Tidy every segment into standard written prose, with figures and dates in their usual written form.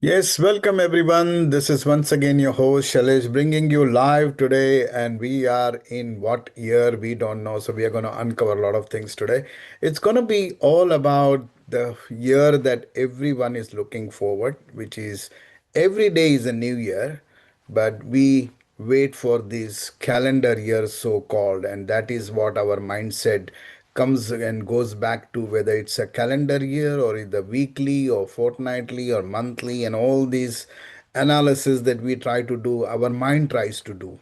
Yes, welcome everyone. This is once again your host Shailesh bringing you live today, and we are in what year we don't know. So we are going to uncover a lot of things today. It's going to be all about the year that everyone is looking forward, which is every day is a new year, but we wait for this calendar year so called, and that is what our mindset comes and goes back to, whether it's a calendar year or the weekly or fortnightly or monthly, and all these analysis that we try to do, our mind tries to do,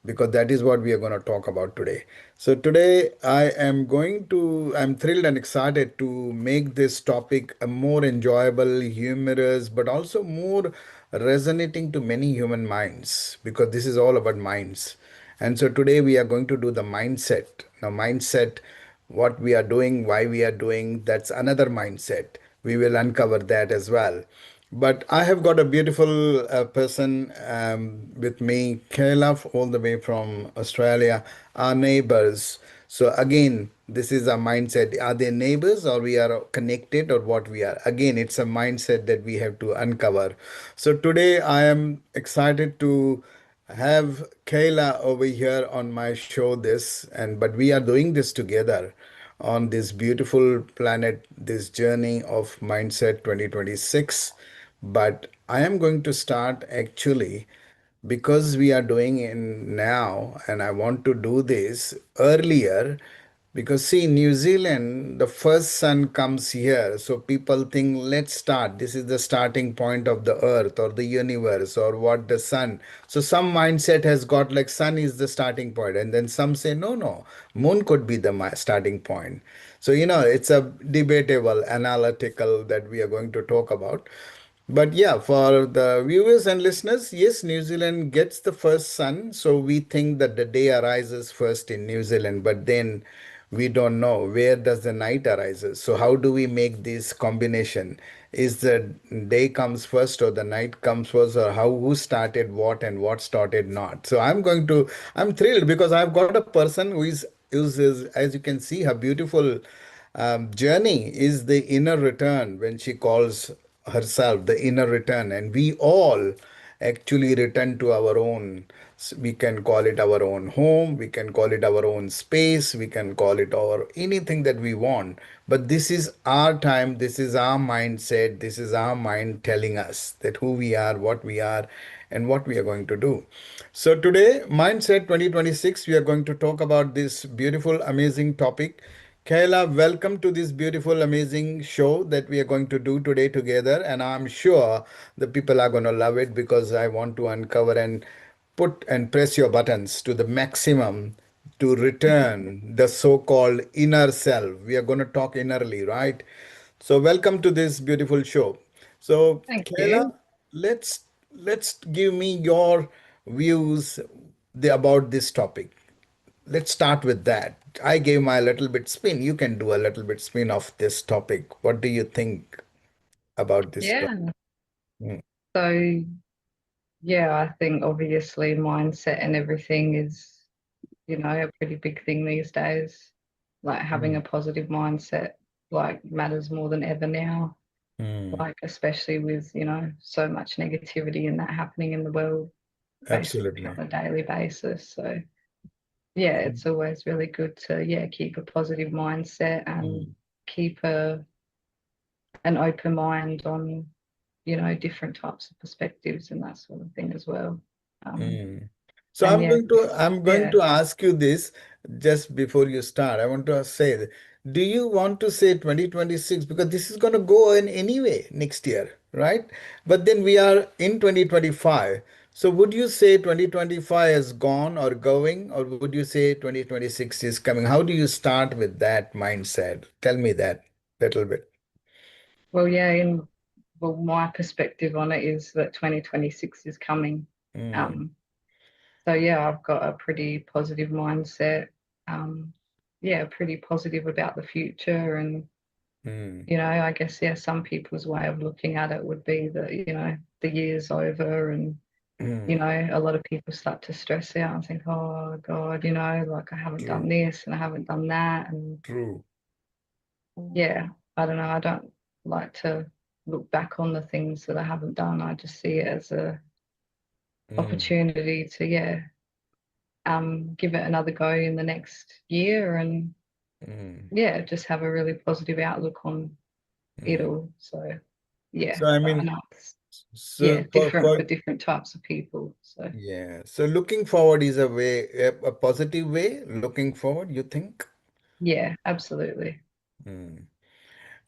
because that is what we are going to talk about today. So today I'm thrilled and excited to make this topic a more enjoyable, humorous, but also more resonating to many human minds, because this is all about minds. And so today we are going to do the mindset. Now, mindset, what we are doing, why we are doing, that's another mindset. We will uncover that as well. But I have got a beautiful person with me, Kaylah, all the way from Australia, our neighbors. So again, this is a mindset. Are they neighbors or we are connected or what we are? Again, it's a mindset that we have to uncover. So today I am excited to have Kayla over here on my show this, and but we are doing this together on this beautiful planet, this journey of mindset 2026. But I am going to start actually because we are doing in now, and I want to do this earlier, because see, New Zealand, the first sun comes here, so people think, let's start. This is the starting point of the earth or the universe or what the sun. So some mindset has got like sun is the starting point, and then some say no, no, moon could be the starting point. So it's a debatable, analytical that we are going to talk about. But yeah, for the viewers and listeners, yes, New Zealand gets the first sun, so we think that the day arises first in New Zealand, but then we don't know where does the night arises. So how do we make this combination? Is the day comes first or the night comes first, or how who started what and what started not? So I'm thrilled because I've got a person who is, as you can see, her beautiful journey is the inner return, when she calls herself the inner return, and we all actually return to our own. We can call it our own home, we can call it our own space, we can call it our anything that we want. But this is our time, this is our mindset, this is our mind telling us that who we are, and what we are going to do. So today, Mindset 2026, we are going to talk about this beautiful, amazing topic. Kayla, welcome to this beautiful, amazing show that we are going to do today together. And I'm sure the people are going to love it, because I want to uncover and put and press your buttons to the maximum to return the so called inner self. We are going to talk innerly, right? So, welcome to this beautiful show. So, Thank Kayla, you. let's give me your views about this topic. Let's start with that. I gave my little bit spin. You can do a little bit spin of this topic. What do you think about this topic? Yeah. Mm, So, yeah, I think obviously mindset and everything is, a pretty big thing these days. Like having a mm, positive mindset, like matters more than ever now. mm. Like, especially with, so much negativity and that happening in the world basically Absolutely. on a daily basis. So, yeah, it's always really good to, yeah, keep a positive mindset and Mm, keep an open mind on different types of perspectives and that sort of thing as well. Um, mm. So and I'm yeah, going to I'm going yeah. to ask you this just before you start. I want to say, do you want to say 2026, because this is going to go in anyway next year, right? But then we are in 2025. So would you say 2025 is gone or going, or would you say 2026 is coming? How do you start with that mindset? Tell me that little bit. Well, yeah, in well, my perspective on it is that 2026 is coming. Mm, Um, so yeah, I've got a pretty positive mindset. Um, yeah, pretty positive about the future. And, mm, I guess, yeah, some people's way of looking at it would be that, the year's over and, mm. a lot of people start to stress out and think, oh God, like I haven't done True, this and I haven't done that. And true. yeah, I don't know. I don't like to. look back on the things that I haven't done. I just see it as a Mm, opportunity to, yeah, give it another go in the next year and mm, yeah, just have a really positive outlook on it mm. all. So yeah, So I but I mean, know it's yeah so different for different types of people. So yeah. So looking forward is a way, a positive way. Looking forward, you think, yeah, absolutely. mm.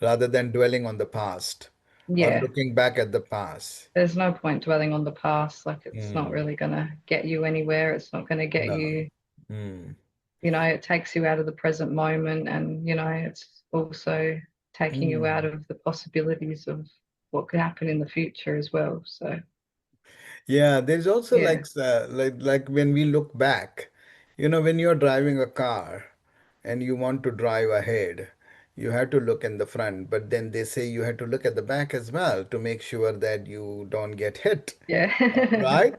Rather than dwelling on the past or Yeah, looking back at the past. there's no point dwelling on the past. Like it's not Mm. really gonna get you anywhere. It's not gonna get No. you, Mm. it takes you out of the present moment and, it's also taking you out Mm. of the possibilities of what could happen in the future as well. So Yeah, there's also yeah, like when we look back, when you're driving a car and you want to drive ahead, you have to look in the front, but then they say you have to look at the back as well to make sure that you don't get hit, yeah. right?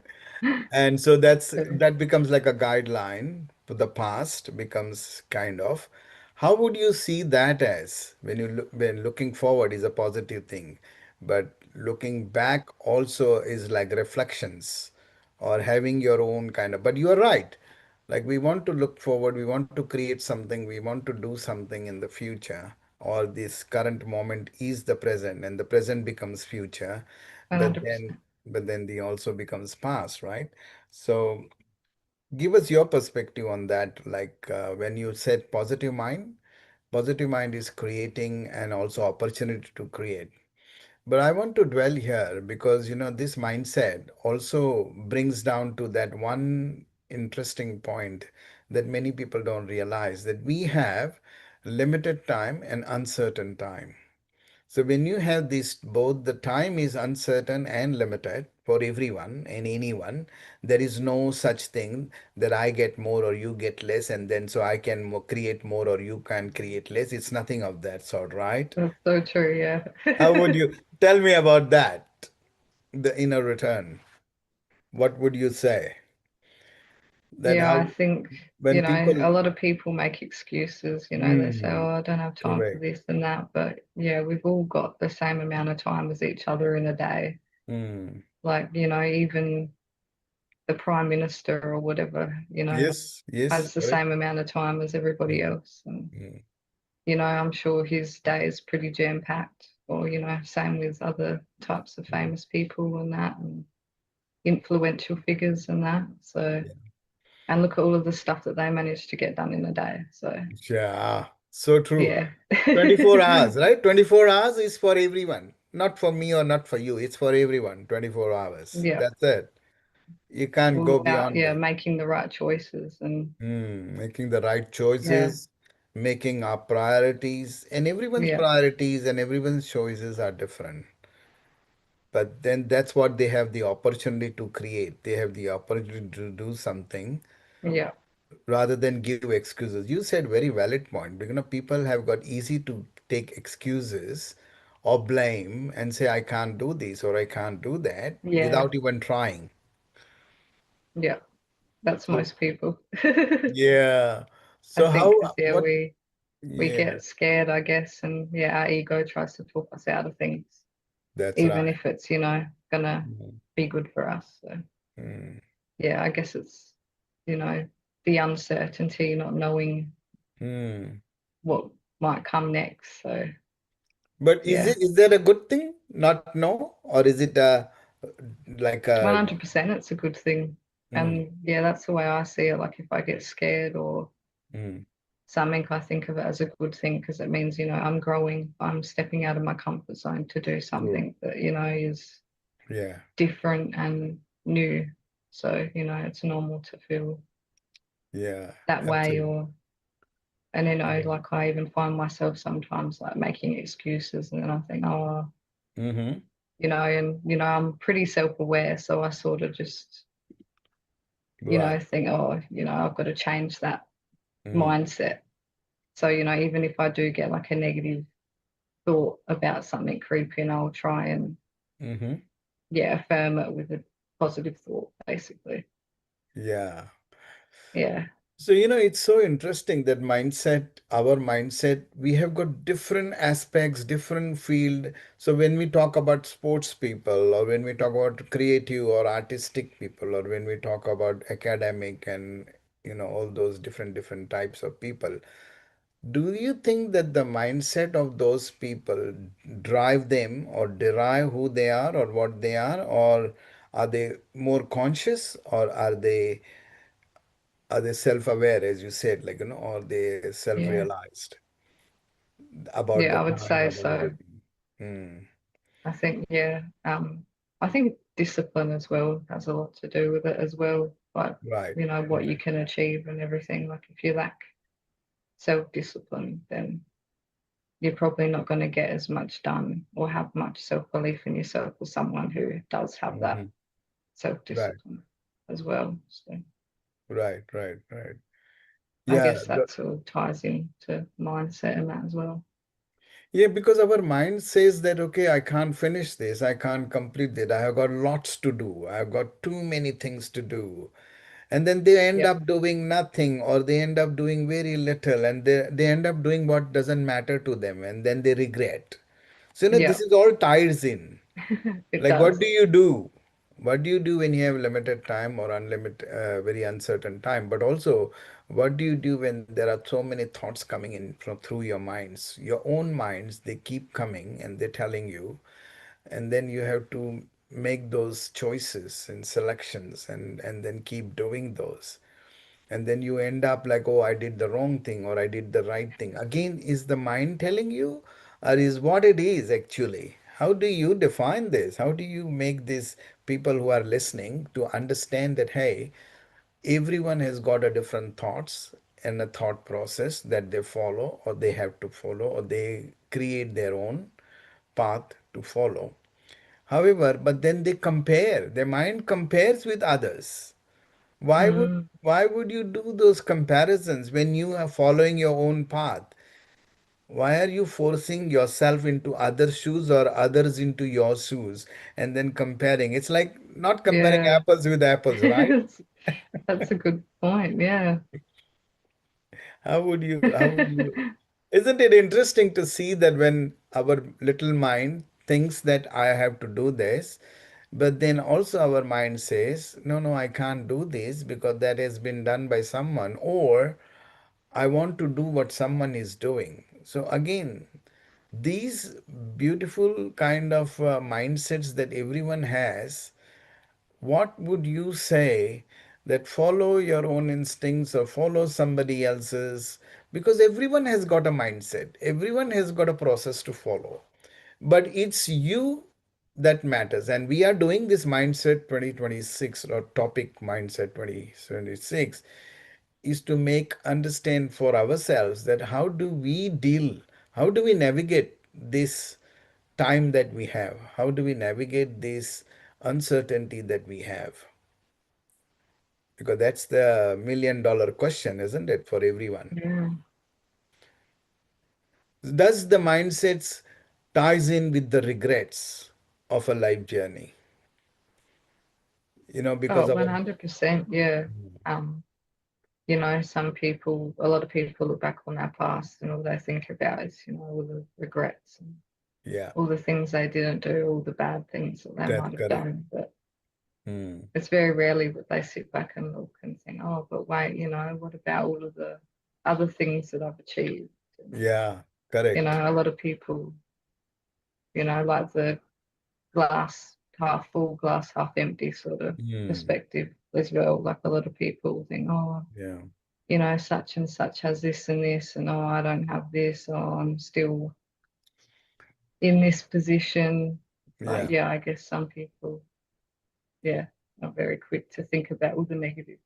And so True. that becomes like a guideline for the past becomes kind of. How would you see that as when you look when looking forward is a positive thing, but looking back also is like reflections or having your own kind of. But you are right. Like we want to look forward, we want to create something, we want to do something in the future, or this current moment is the present, and the present becomes future, but then 100%. the also becomes past, right? So give us your perspective on that. Like when you said positive mind is creating and also opportunity to create. But I want to dwell here because this mindset also brings down to that one interesting point that many people don't realize, that we have limited time and uncertain time. So when you have this, both the time is uncertain and limited for everyone and anyone, there is no such thing that I get more or you get less, and then so I can create more or you can create less. It's nothing of that sort, right? That's so true. Yeah. How would you tell me about that? The inner return. What would you say? That Yeah, I how think, when a people. lot of people make excuses, they say, Hmm, oh, I don't have time for correct. this and that. But yeah, we've all got the same amount of time as each other in a day. Hmm. Like, even the Prime Minister or whatever, Yes, yes, has the correct. same amount of time as everybody Hmm, else. And, hmm, I'm sure his day is pretty jam-packed. Or, same with other types of hmm. famous people and that, and influential figures and that. So, Yeah. and look at all of the stuff that they managed to get done in a day. So, Yeah, so true. yeah. 24 hours, right? 24 hours is for everyone, not for me or not for you. It's for everyone, 24 hours. Yeah. That's it. You can't All go about, beyond yeah, that. making the right choices and Making the right yeah, choices, making our priorities, and everyone's yeah, priorities and everyone's choices are different. But then that's what they have the opportunity to create. They have the opportunity to do something yeah, rather than give excuses. You said very valid point. Because people have got easy to take excuses or blame and say I can't do this or I can't do that yeah, without even trying. yeah. That's So most people. I yeah. So think how because yeah, what we yeah, get scared, I guess, and yeah, our ego tries to talk us out of things, that's even right. if it's, gonna Mm, be good for us. So mm, yeah, I guess it's, you know, the uncertainty, not knowing mm. what might come next. So But yeah, is that a good thing? Not know, or is it like a 100% it's a good thing. mm, And yeah, that's the way I see it. Like if I get scared or mm, something, I think of it as a good thing because it means, I'm growing, I'm stepping out of my comfort zone to do true. something that, is Yeah, different and new. So, it's normal to feel yeah, that way absolutely. or and then Yeah. like I even find myself sometimes like making excuses and then I think, oh, Mm-hmm. and I'm pretty self-aware, so I sort of just, Right. think, oh, I've got to change that Mm, mindset. So, even if I do get like a negative thought about something creeping, I'll try and mm-hmm. yeah, affirm it with a positive thought, basically. Yeah. Yeah. So, it's so interesting that our mindset, we have got different aspects, different field. So when we talk about sports people, or when we talk about creative or artistic people, or when we talk about academic and, all those different types of people, do you think that the mindset of those people drive them or derive who they are or what they are are they more conscious, or are they self-aware, as you said, like, or they Yeah, self-realized about the yeah, I would time, say about so. everything? Hmm. I think, yeah, I think discipline as well has a lot to do with it as well. Like, Right. what you can achieve and everything. Like, if you lack self-discipline, then you're probably not going to get as much done or have much self-belief in yourself as someone who does have that Hmm. Right. self-discipline as well. So Right. Right. Right. I Yeah. guess that sort of ties into mindset and that as well. Yeah, because our mind says that, okay, I can't finish this, I can't complete it, I have got lots to do, I've got too many things to do. And then they end Yep. up doing nothing, or they end up doing very little, and they end up doing what doesn't matter to them, and then they regret. So, this Yep. is all ties in. It Like, what do does. you do? What do you do when you have limited time or unlimited, very uncertain time? But also, what do you do when there are so many thoughts coming in through your minds? Your own minds, they keep coming and they're telling you, and then you have to make those choices and selections, and then keep doing those. And then you end up like, oh, I did the wrong thing or I did the right thing. Again, is the mind telling you, or is what it is actually? How do you define this? How do you make these people who are listening to understand that, hey, everyone has got a different thoughts and a thought process that they follow, or they have to follow, or they create their own path to follow. However, but then they compare, their mind compares with others. Why would Mm, why would you do those comparisons when you are following your own path? Why are you forcing yourself into other shoes or others into your shoes and then comparing? It's like not comparing yeah. apples with apples, right? That's a good point. Yeah. How would you isn't it interesting to see that when our little mind thinks that I have to do this, but then also our mind says, no, no, I can't do this because that has been done by someone, or I want to do what someone is doing. So again, these beautiful kind of mindsets that everyone has, what would you say that follow your own instincts or follow somebody else's? Because everyone has got a mindset, everyone has got a process to follow, but it's you that matters. And we are doing this mindset 2026, or topic mindset 2026, is to make understand for ourselves that how do we navigate this time that we have, how do we navigate this uncertainty that we have, because that's the $1 million question, isn't it, for everyone? Yeah. Does the mindsets ties in with the regrets of a life journey, Oh, because our 100%. Yeah. Um, a lot of people look back on their past and all they think about is, all the regrets and yeah, all the things they didn't do, all the bad things that they that's might have correct. done. But Hmm. it's very rarely that they sit back and look and think, oh, but wait, what about all of the other things that I've achieved? And, Yeah, correct. a lot of people, like the glass half full, glass half empty sort of Hmm. perspective as well. Like a lot of people think, oh, Yeah, such and such has this and this, and oh, I don't have this, or I'm still in this position. But yeah. yeah, I guess some people, yeah, are very quick to think about all the negatives.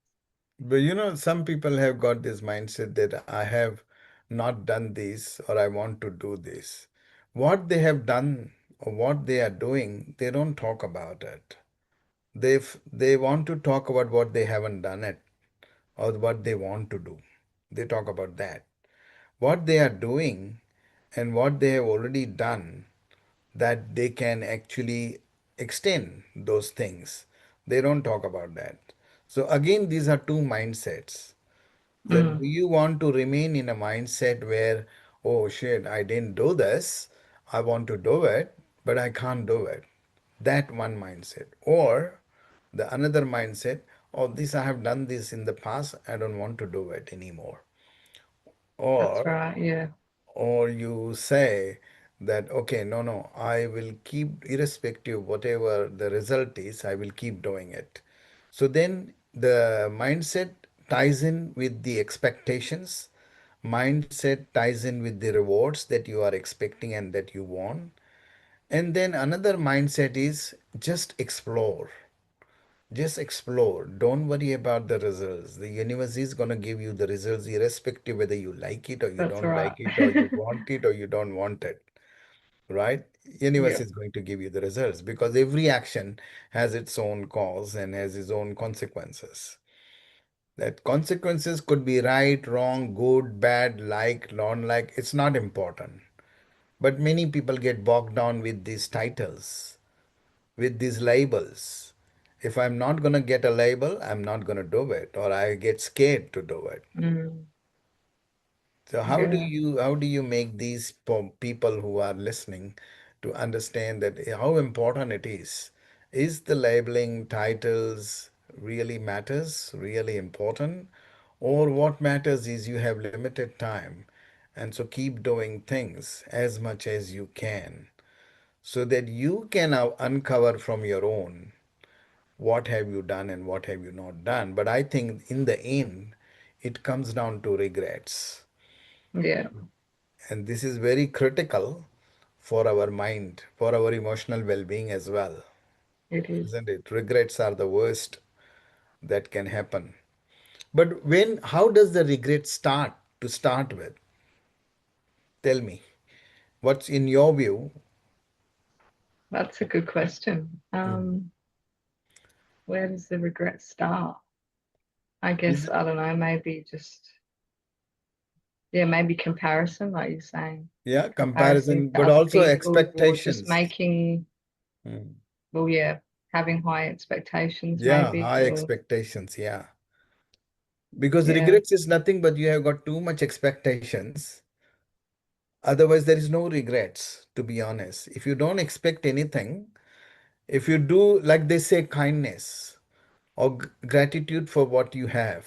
But some people have got this mindset that I have not done this, or I want to do this. What they have done or what they are doing, they don't talk about it. They want to talk about what they haven't done it, or what they want to do. They talk about that. What they are doing and what they have already done, that they can actually extend those things. They don't talk about that. So again, these are two mindsets. That do Mm, you want to remain in a mindset where, oh shit, I didn't do this, I want to do it, but I can't do it. That one mindset. Or the another mindset, oh, this I have done this in the past, I don't want to do it anymore. that's Or right. Yeah, or you say that, okay, no, no, I will keep, irrespective whatever the result is, I will keep doing it. So then the mindset ties in with the expectations, mindset ties in with the rewards that you are expecting and that you want. And then another mindset is just explore. Just explore. Don't worry about the results. The universe is going to give you the results irrespective whether you like it or you that's don't right. like it, or you want it or you don't want it, right? Universe Yeah, is going to give you the results because every action has its own cause and has its own consequences. That consequences could be right, wrong, good, bad, like, non like, it's not important. But many people get bogged down with these titles, with these labels. If I'm not going to get a label, I'm not going to do it, or I get scared to do it. mm, So yeah, how do you make these people who are listening to understand that how important it is? Is the labeling titles really matters, really important? Or what matters is you have limited time, and so keep doing things as much as you can so that you can now uncover from your own what have you done and what have you not done. But I think in the end, it comes down to regrets. yeah. And this is very critical for our mind, for our emotional well being as well, It is. isn't it? Regrets are the worst that can happen. But when, how does the regret start to start with? Tell me, what's in your view? That's a good question. Mm. Where does the regret start? I Is guess it, I don't know. Maybe just yeah, maybe comparison, like you're saying, yeah, comparison comparison, to but other also people, or just expectations. making Mm. well, yeah, having high expectations, Yeah, maybe, high or expectations. Yeah. Because yeah, regrets is nothing but you have got too much expectations. Otherwise, there is no regrets, to be honest. If you don't expect anything, if you do, like they say, kindness or gratitude for what you have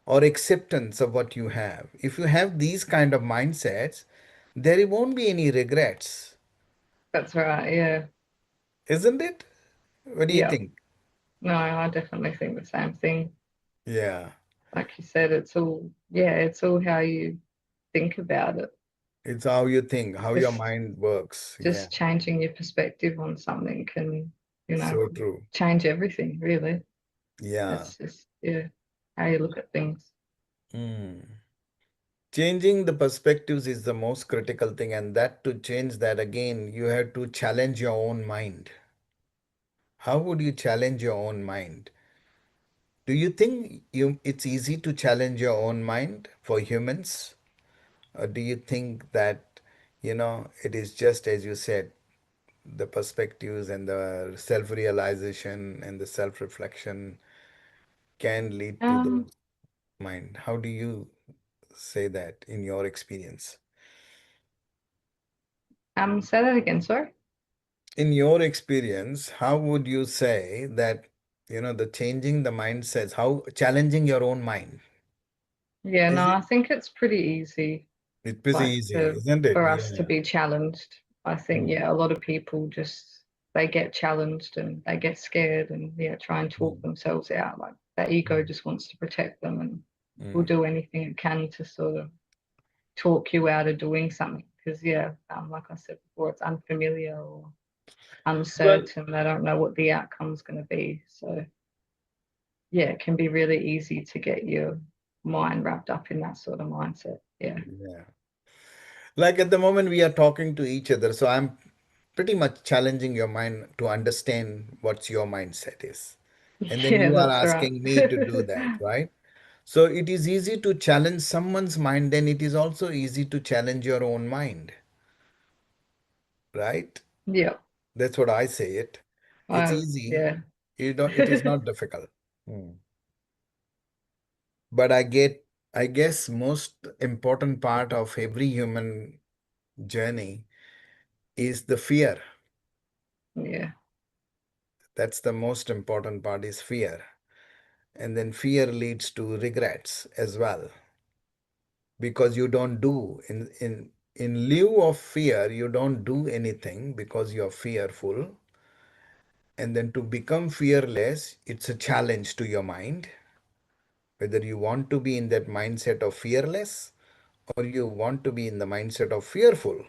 or acceptance of what you have, if you have these kind of mindsets, there won't be any regrets, that's right. Yeah, isn't it? What do you yeah. think? No, I definitely think the same thing. Yeah, Like you said, it's all yeah, it's all how you think about it. it's how you think, how your Just mind works. Yeah, just changing your perspective on something can, so true. change everything, really. Yeah. It's just, yeah, how you look at things. Mm. Changing the perspectives is the most critical thing, and that to change that again, you have to challenge your own mind. How would you challenge your own mind? Do you think it's easy to challenge your own mind for humans? Or do you think that, it is just as you said, the perspectives and the self-realization and the self-reflection can lead to Um, those mind? How do you say that in your experience? say that again, sorry. In your experience, how would you say that, the changing the mindsets, how challenging your own mind? Yeah, Is no, it? I think it's pretty easy, It's pretty like easy, to isn't it? for us to Yeah. be challenged. I think, Mm, yeah, a lot of people just they get challenged and they get scared and yeah, try and talk mm, themselves out. Like that ego mm, just wants to protect them and will mm, do anything it can to sort of talk you out of doing something. Because yeah, like I said before, it's unfamiliar or Well, uncertain. They don't know what the outcome's going to be. So yeah, it can be really easy to get your mind wrapped up in that sort of mindset. Yeah. yeah. Like at the moment we are talking to each other, so I'm pretty much challenging your mind to understand what's your mindset is. And then Yeah, you are that's right. asking me to do that, right? So it is easy to challenge someone's mind, then it is also easy to challenge your own mind, right? Yeah. That's what I say it. It's easy. Yeah. It is not difficult. Hmm. But I get. I guess most important part of every human journey is the fear. Yeah. That's the most important part is fear. And then fear leads to regrets as well because you don't do in lieu of fear, you don't do anything because you're fearful. And then to become fearless, it's a challenge to your mind, whether you want to be in that mindset of fearless or you want to be in the mindset of fearful.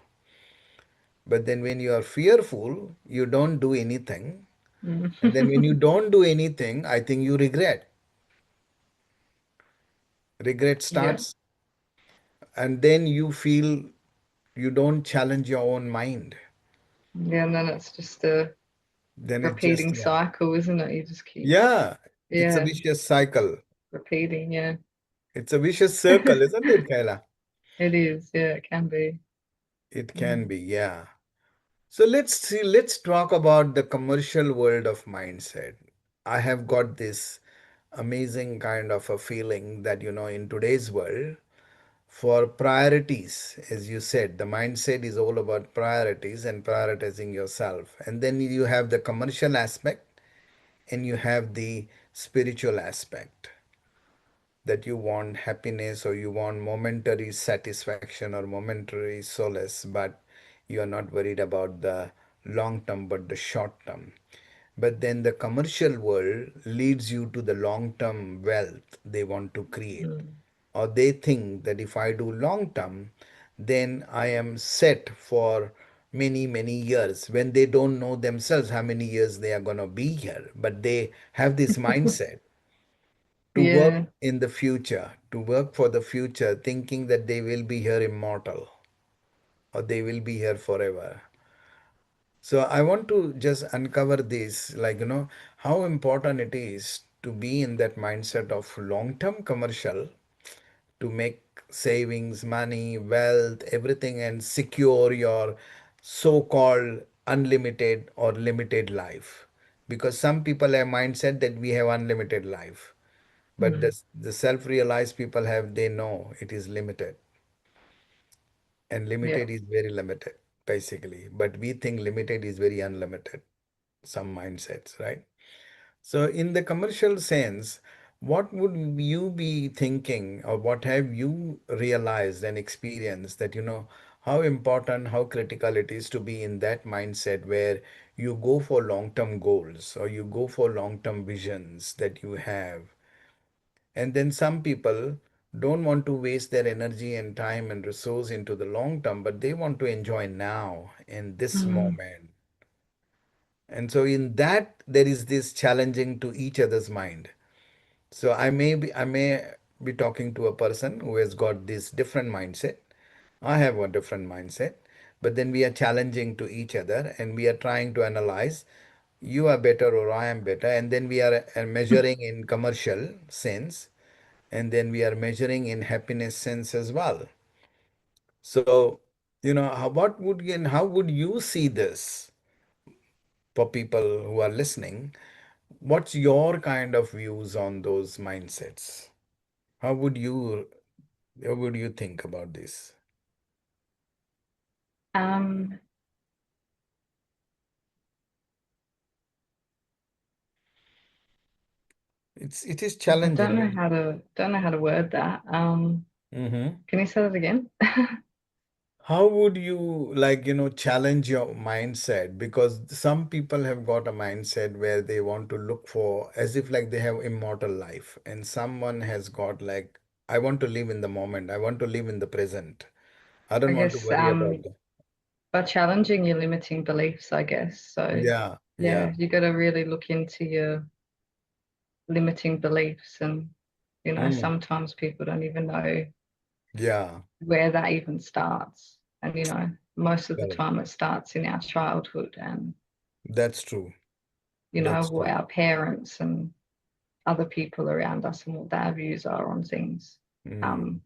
But then when you are fearful, you don't do anything. Mm. And then when you don't do anything, I think you regret. Regret Yeah. starts, and then you feel you don't challenge your own mind. Yeah, and then it's just a Then it just, repeating yeah. cycle, isn't it? You just keep, Yeah, it's a yeah, vicious cycle. repeating. Yeah. It's a vicious circle, isn't it, Kayla? It is. Yeah, it can be. It can Mm. be, yeah. So let's talk about the commercial world of mindset. I have got this amazing kind of a feeling that, in today's world, for priorities, as you said, the mindset is all about priorities and prioritizing yourself. And then you have the commercial aspect and you have the spiritual aspect, that you want happiness or you want momentary satisfaction or momentary solace, but you are not worried about the long term but the short term. But then the commercial world leads you to the long term wealth they want to create. Mm. Or they think that if I do long term, then I am set for many, many years when they don't know themselves how many years they are going to be here. But they have this mindset to work Yeah. in the future, to work for the future, thinking that they will be here immortal or they will be here forever. So I want to just uncover this, like, how important it is to be in that mindset of long term commercial to make savings, money, wealth, everything, and secure your so called unlimited or limited life. Because some people have mindset that we have unlimited life. But Mm. the self-realized people have, they know it is limited. And Yeah. limited is very limited, basically. But we think limited is very unlimited, some mindsets, right? So, in the commercial sense, what would you be thinking, or what have you realized and experienced that, how important, how critical it is to be in that mindset where you go for long term goals or you go for long term visions that you have? And then some people don't want to waste their energy and time and resource into the long term, but they want to enjoy now in this Mm. moment. And so in that there is this challenging to each other's mind. So I may be talking to a person who has got this different mindset. I have a different mindset, but then we are challenging to each other and we are trying to analyze you are better or I am better, and then we are measuring in commercial sense, and then we are measuring in happiness sense as well. So, what would you and how would you see this for people who are listening? What's your kind of views on those mindsets? How would you how would you think about this? Um, It is I don't challenging. know how to word that. Hmm. Can you say that again? How would you challenge your mindset? Because some people have got a mindset where they want to look for as if like they have immortal life, and someone has got like, I want to live in the moment. I want to live in the present. I I don't want to guess worry about the. by challenging your limiting beliefs, I guess. So Yeah, yeah. yeah, you got to really look into your limiting beliefs, and Mm, sometimes people don't even know yeah, where that even starts. And most of the correct. time it starts in our childhood, and That's true. That's what true. our parents and other people around us and what their views are on things. Mm, Um,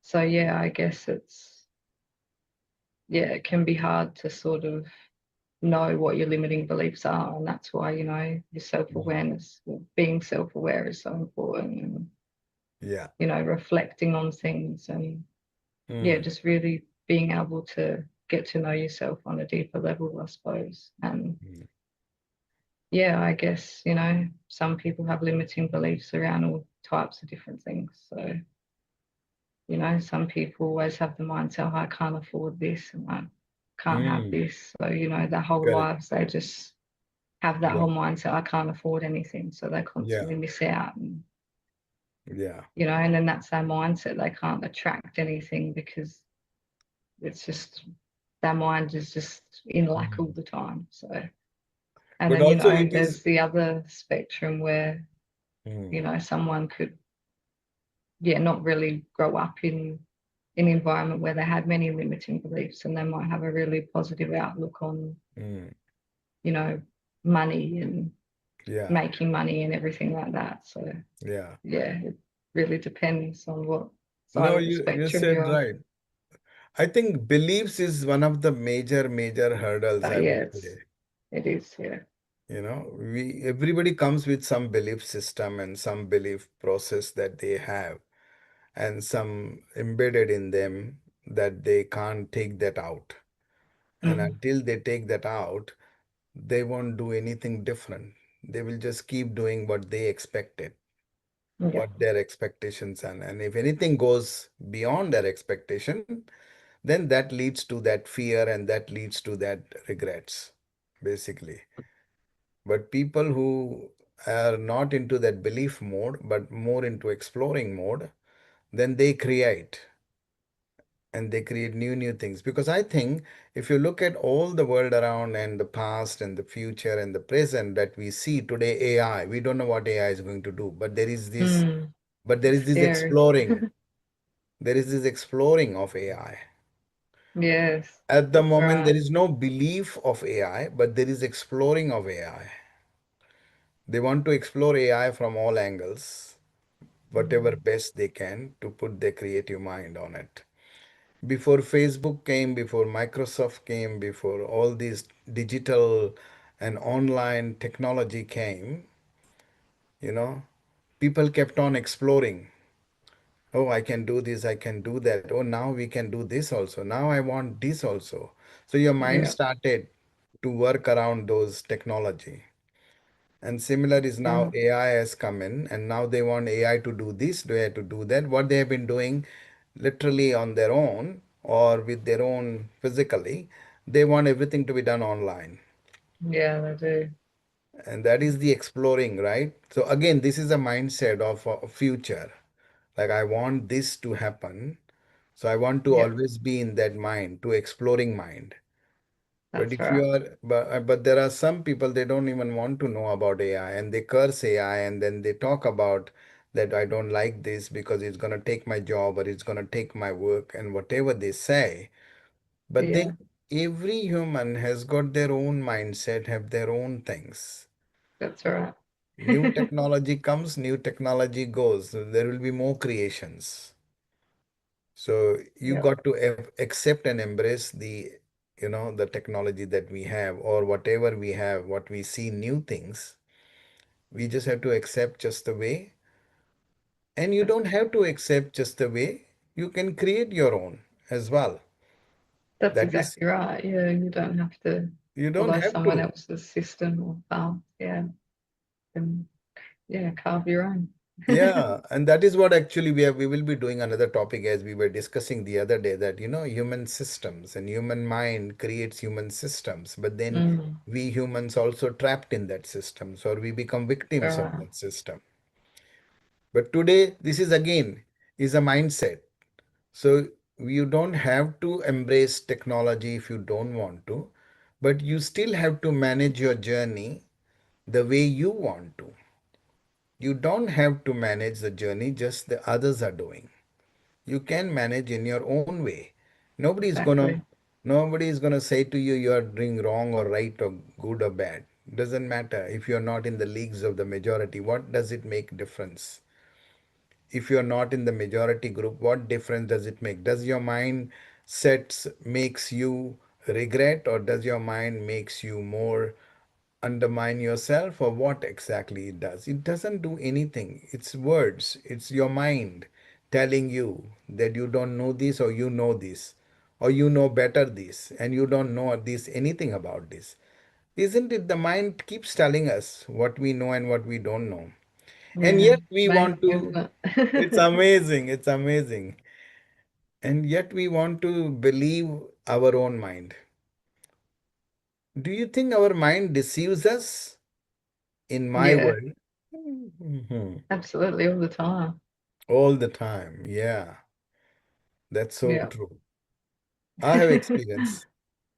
so yeah, I guess it can be hard to sort of know what your limiting beliefs are, and that's why your mm, self-awareness, being self-aware is so important. And Yeah. reflecting on things and yeah, Mm. just really being able to get to know yourself on a deeper level, I suppose. And Mm. yeah, I guess, some people have limiting beliefs around all types of different things. So, some people always have the mindset, "Oh, I can't afford this and I can't have Mm. this." So, their whole Correct. lives, they just have that Yeah. whole mindset, I can't afford anything. So they Yeah. constantly miss out. And, Yeah. and then that's their mindset. They can't attract anything because it's just their mind is just in lack all Mm. the time. So, and But then, also it is. there's the other spectrum where, Mm. someone could, yeah, not really grow up in an environment where they had many limiting beliefs and they might have a really positive outlook on, Mm. you know, money and Yeah. making money and everything like that. So, Yeah. yeah, it really depends on what side No, of the you spectrum said you're on. right. I think beliefs is one of the major hurdles, But I yeah, would say. it is, yeah. We everybody comes with some belief system and some belief process that they have, and some embedded in them that they can't take that out. And Mm, until they take that out, they won't do anything different. They will just keep doing what they expected, yeah, what their expectations are. And if anything goes beyond their expectation, then that leads to that fear and that leads to that regrets, basically. But people who are not into that belief mode, but more into exploring mode, then they create and they create new things. Because I think if you look at all the world around and the past and the future and the present that we see today, AI, we don't know what AI is going to do, but there it's is this scary. exploring. There is this exploring of AI. Yes, At the that's moment, right. there is no belief of AI, but there is exploring of AI. They want to explore AI from all angles, whatever Mm, best they can to put their creative mind on it. Before Facebook came, before Microsoft came, before all these digital and online technology came, you know, people kept on exploring. Oh, I can do this, I can do that. Oh, now we can do this also. Now I want this also. So your mind yeah, started to work around those technology. And similar is now right. AI has come in, and now they want AI to do this, AI to do that. What they have been doing literally on their own or with their own physically, they want everything to be done online. Yeah, they do. And that is the exploring, right? So again, this is a mindset of a future. Like I want this to happen. So I want to Yeah, always be in that mind, to exploring mind. But that's if you right. are, but there are some people they don't even want to know about AI and they curse AI and then they talk about that I don't like this because it's gonna take my job or it's gonna take my work and whatever they say. But Yeah, then every human has got their own mindset, have their own things. that's right. New technology comes, new technology goes. So there will be more creations. So you Yeah, got to accept and embrace the technology that we have or whatever we have, what we see new things. We just have to accept just the way. And you don't have to accept just the way. You can create your own as well. that's That is, exactly right. Yeah, you don't have to you don't follow have someone to. else's system or path. Yeah, and yeah, carve your own. Yeah, and that is what actually we will be doing another topic as we were discussing the other day that human systems and human mind creates human systems, but then Mm, we humans also trapped in that systems or we become victims of right. that system. But today this is again is a mindset. So you don't have to embrace technology if you don't want to, but you still have to manage your journey the way you want to. You don't have to manage the journey just the others are doing. You can manage in your own way. Nobody is gonna Exactly. nobody is gonna say to you you are doing wrong or right or good or bad. Doesn't matter if you're not in the leagues of the majority. What does it make difference? If you're not in the majority group, what difference does it make? Does your mind sets makes you regret or does your mind makes you more undermine yourself, or what exactly it does? It doesn't do anything. It's words, it's your mind telling you that you don't know this, or you know this, or you know better this, and you don't know this anything about this. Isn't it? The mind keeps telling us what we know and what we don't know. And Yeah, yet it's we amazing, want to, isn't it's it? amazing, it's amazing. And yet we want to believe our own mind. Do you think our mind deceives us? In my Yeah, world, mhm, absolutely, all the time. all the time. Yeah, that's so Yeah. true. I have experience.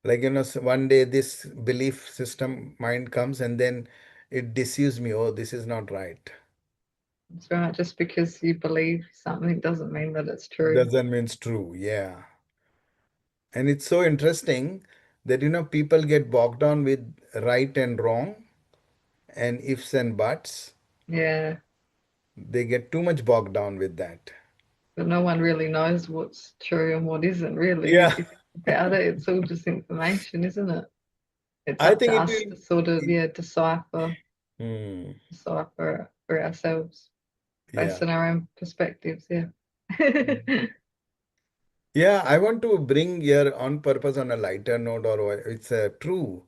Like, one day this belief system mind comes and then it deceives me. Oh, this is not right. That's right. Just because you believe something doesn't mean that it's true. Doesn't mean it's true. Yeah. And it's so interesting that, people get bogged down with right and wrong and ifs and buts. Yeah, They get too much bogged down with that. but no one really knows what's true and what isn't, really. Yeah. If you think about it, it's all just information, isn't it? It's I up think to it us to sort of, will. yeah, Hmm. decipher for ourselves Yeah. based on our own perspectives. Yeah. Yeah, I want to bring here on purpose on a lighter note, or it's true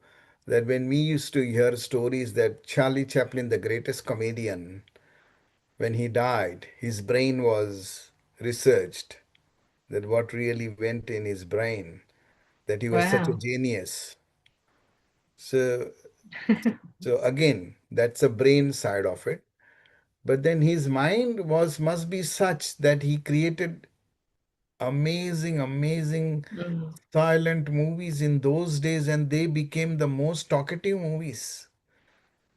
that when we used to hear stories that Charlie Chaplin, the greatest comedian, when he died, his brain was researched, that what really went in his brain, that he was such a Wow. genius. So, so again, that's a brain side of it. But then his mind was must be such that he created amazing, amazing Mm. silent movies in those days, and they became the most talkative movies.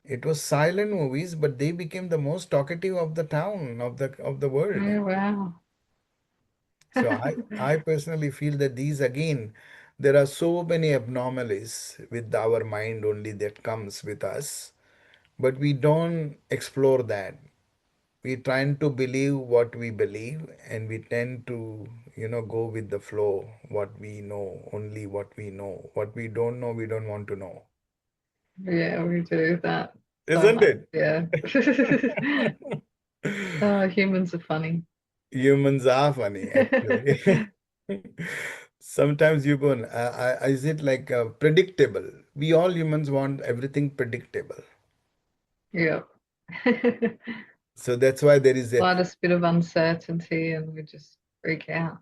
It was silent movies, but they became the most talkative of the town, of the world. Oh, wow. So I personally feel that these again, there are so many abnormalities with our mind only that comes with us, but we don't explore that. We trying to believe what we believe, and we tend to, go with the flow, what we know, only what we know. What we don't know, we don't want to know. Yeah, we do that so Isn't much. it? Yeah. Humans are funny. Humans are funny, actually. Sometimes you go, is it like predictable? We all humans want everything predictable. Yeah. So that's why there is a, Slightest bit of uncertainty and we just freak out.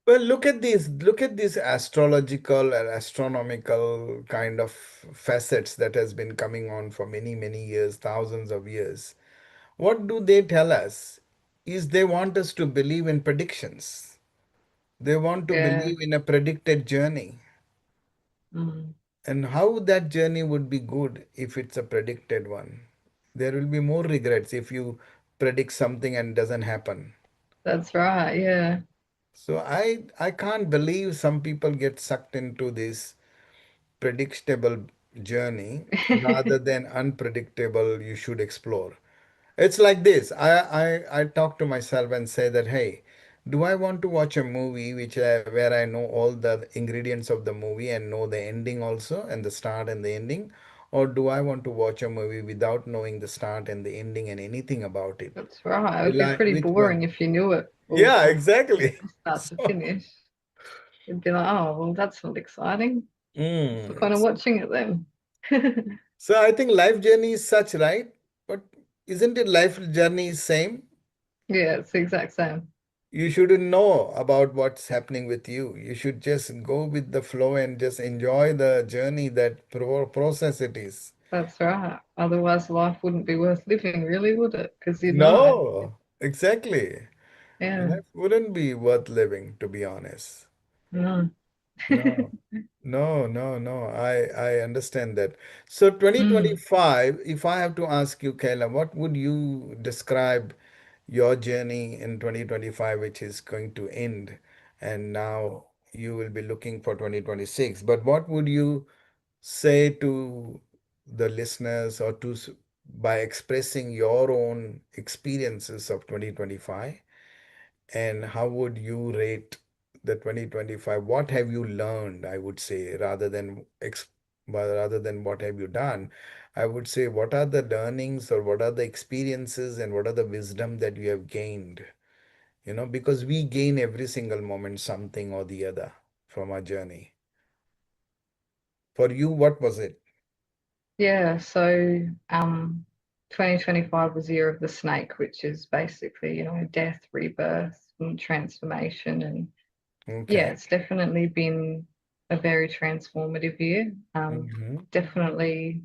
well, look at these astrological and astronomical kind of facets that has been coming on for many, many years, thousands of years. What do they tell us? Is they want us to believe in predictions. They want to Yeah. believe in a predicted journey. Mm, And how that journey would be good if it's a predicted one. There will be more regrets if you predict something and doesn't happen. that's right. Yeah. So I can't believe some people get sucked into this predictable journey rather than unpredictable you should explore. It's like this. I talk to myself and say that, hey, do I want to watch a movie where I know all the ingredients of the movie and know the ending also, and the start and the ending? Or do I want to watch a movie without knowing the start and the ending and anything about it? That's right. It would be pretty Which one? boring if you knew it all Yeah, from exactly. start to So, finish. You'd be like, oh, well, that's not exciting. What's the point mm, of watching it then? so I think life journey is such, right? But isn't it life journey is same? Yeah, it's the exact same. You shouldn't know about what's happening with you. You should just go with the flow and just enjoy the journey, that process it is. That's right. Otherwise, life wouldn't be worth living, really, would it? Because you'd know. No, exactly. Yeah. Life wouldn't be worth living, to be honest. No. No, no, no, no. I understand that. So Mm. 2025, if I have to ask you, Kayla, what would you describe your journey in 2025, which is going to end, and now you will be looking for 2026? But what would you say to the listeners, or by expressing your own experiences of 2025? And how would you rate the 2025? What have you learned, I would say, rather than but rather than what have you done, I would say what are the learnings or what are the experiences and what are the wisdom that you have gained, because we gain every single moment something or the other from our journey. For you, what was it? Yeah, so 2025 was the year of the snake, which is basically, death, rebirth, and transformation. And yeah, Okay. it's definitely been a very transformative year. Hmm. Definitely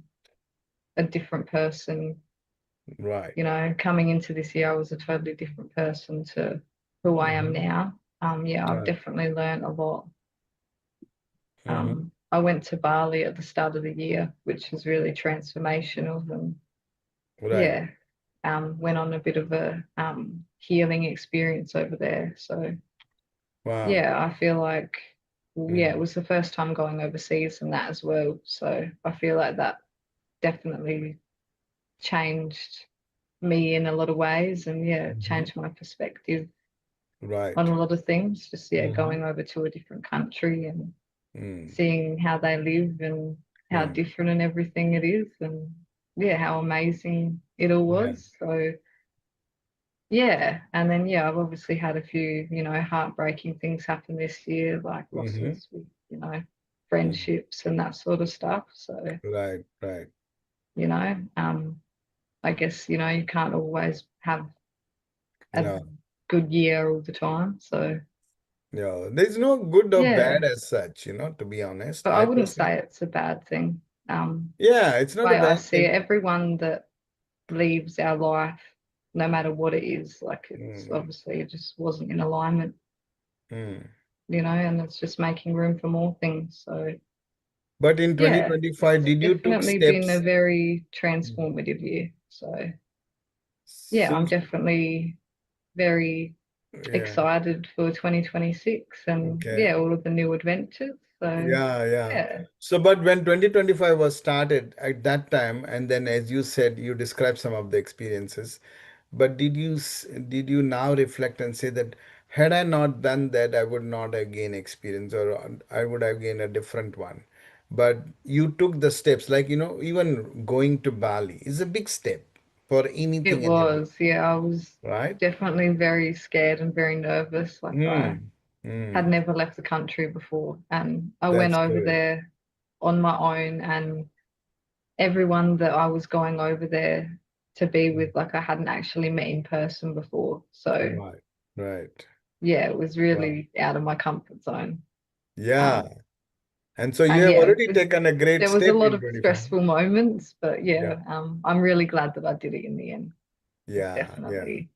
a different person. Right. Coming into this year, I was a totally different person to who I am Hmm. now. Yeah, I've Right. definitely learned a lot. Hmm. I went to Bali at the start of the year, which was really transformational, and Right. yeah, went on a bit of a healing experience over there. So Wow. yeah, I feel like yeah, it Mm. was the first time going overseas and that as well. So I feel like that definitely changed me in a lot of ways, and yeah, Hmm. changed my perspective on Right. a lot of things. Just yeah, Hmm. going over to a different country and Mm. seeing how they live and how Mm. different and everything it is, and yeah, how amazing it all Yeah. was. So yeah, and then yeah, I've obviously had a few, heartbreaking things happen this year, like Hmm. losses with, Mm. friendships and that sort of stuff. So, Right. Right. you know, I guess, you can't always have a No. good year all the time. So Yeah. There's no good or yeah, bad as such, to be honest. but I I wouldn't personally, say it's a bad thing. yeah, it's not a Way I bad see it, thing. everyone that leaves our life, no matter what it is, like it's Mm. obviously it just wasn't in alignment, Mm. and it's just making room for more things. So But in yeah, 2025, it's did you took definitely been a steps? very Mm. transformative year. So yeah, I'm Since, definitely very yeah, excited for 2026 and okay. yeah, all of the new adventures. So Yeah, yeah. yeah, So, but when 2025 was started at that time, and then as you said, you described some of the experiences, but did you now reflect and say that had I not done that, I would not have gained experience, or I would have gained a different one. But you took the steps, like, even going to Bali is a big step for it anything and everything, was. Yeah, I was right? definitely very scared and very nervous. Like I Mm, had mm, never left the country before and I went that's over good. there on my own and everyone that I was going over there to be Mm. with, like I hadn't actually met in person before. So Right, right. yeah, it was Wow. really out of my comfort zone. Yeah. Um, And so you and have yeah, already taken a great there was a step lot in of 25. stressful moments, but Yeah. yeah, I'm really glad that I did it in the end. It's Yeah. Yeah. definitely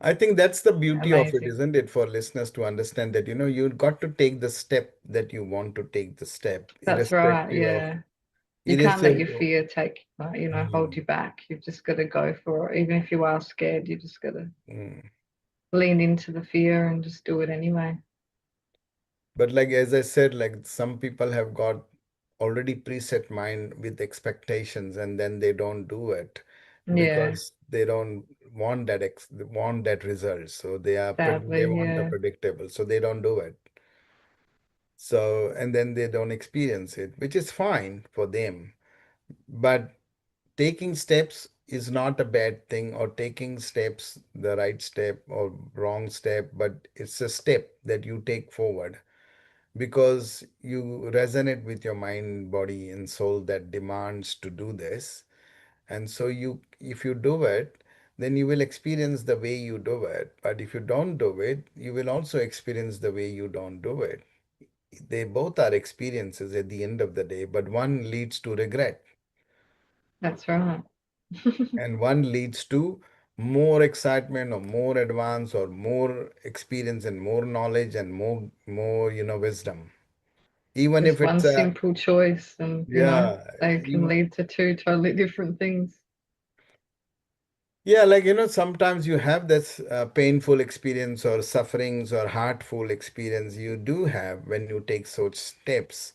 I think that's the beauty of it, amazing. isn't it, for listeners to understand that, you got to take the step that you want to take the step, That's right. irrespective of, Yeah. You can't let irrespective your of, fear take, hold mm, you back. You've just got to go for it. Even if you are scared, you just got to mm. lean into the fear and just do it anyway. But like as I said, like some people have got already preset mind with expectations and then they don't do it Yeah, because they don't want that result. So they sadly, want the yeah. predictable. So they don't do it. So and then they don't experience it, which is fine for them. But taking steps is not a bad thing, or taking steps, the right step or wrong step, but it's a step that you take forward because you resonate with your mind, body, and soul that demands to do this. And so if you do it, then you will experience the way you do it. But if you don't do it, you will also experience the way you don't do it. They both are experiences at the end of the day, but one leads to regret That's right. and one leads to more excitement or more advance or more experience and more knowledge and more wisdom, even if Just one it's a simple choice, and yeah. they can lead to two totally different things. Yeah, like sometimes you have this painful experience or sufferings or heartful experience you do have when you take such steps,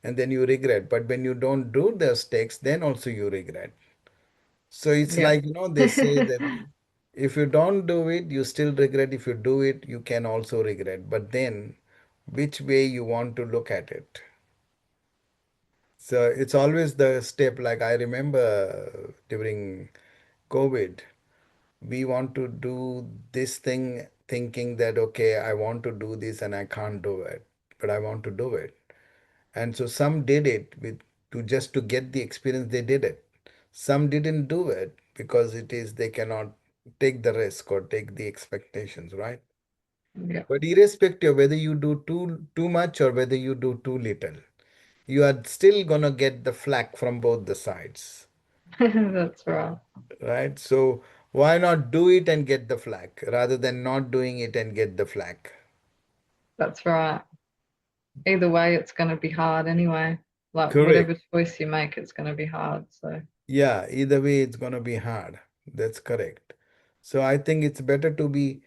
and then you regret. But when you don't do those steps, then also you regret. So it's Yep. like, they say that if you don't do it, you still regret. If you do it, you can also regret. But then, which way you want to look at it? So it's always the step. Like I remember during COVID, we want to do this thing thinking that, okay, I want to do this and I can't do it, but I want to do it. And so some did it with to just to get the experience, they did it. Some didn't do it because it is they cannot take the risk or take the expectations, right? Yeah, But irrespective whether you do too much or whether you do too little, you are still gonna get the flack from both the sides, that's right. right? So why not do it and get the flack rather than not doing it and get the flack? That's right. Either way, it's going to be hard anyway. Like Correct. whatever choice you make, it's going to be hard. So Yeah, either way, it's gonna be hard. That's correct. So I think it's better to be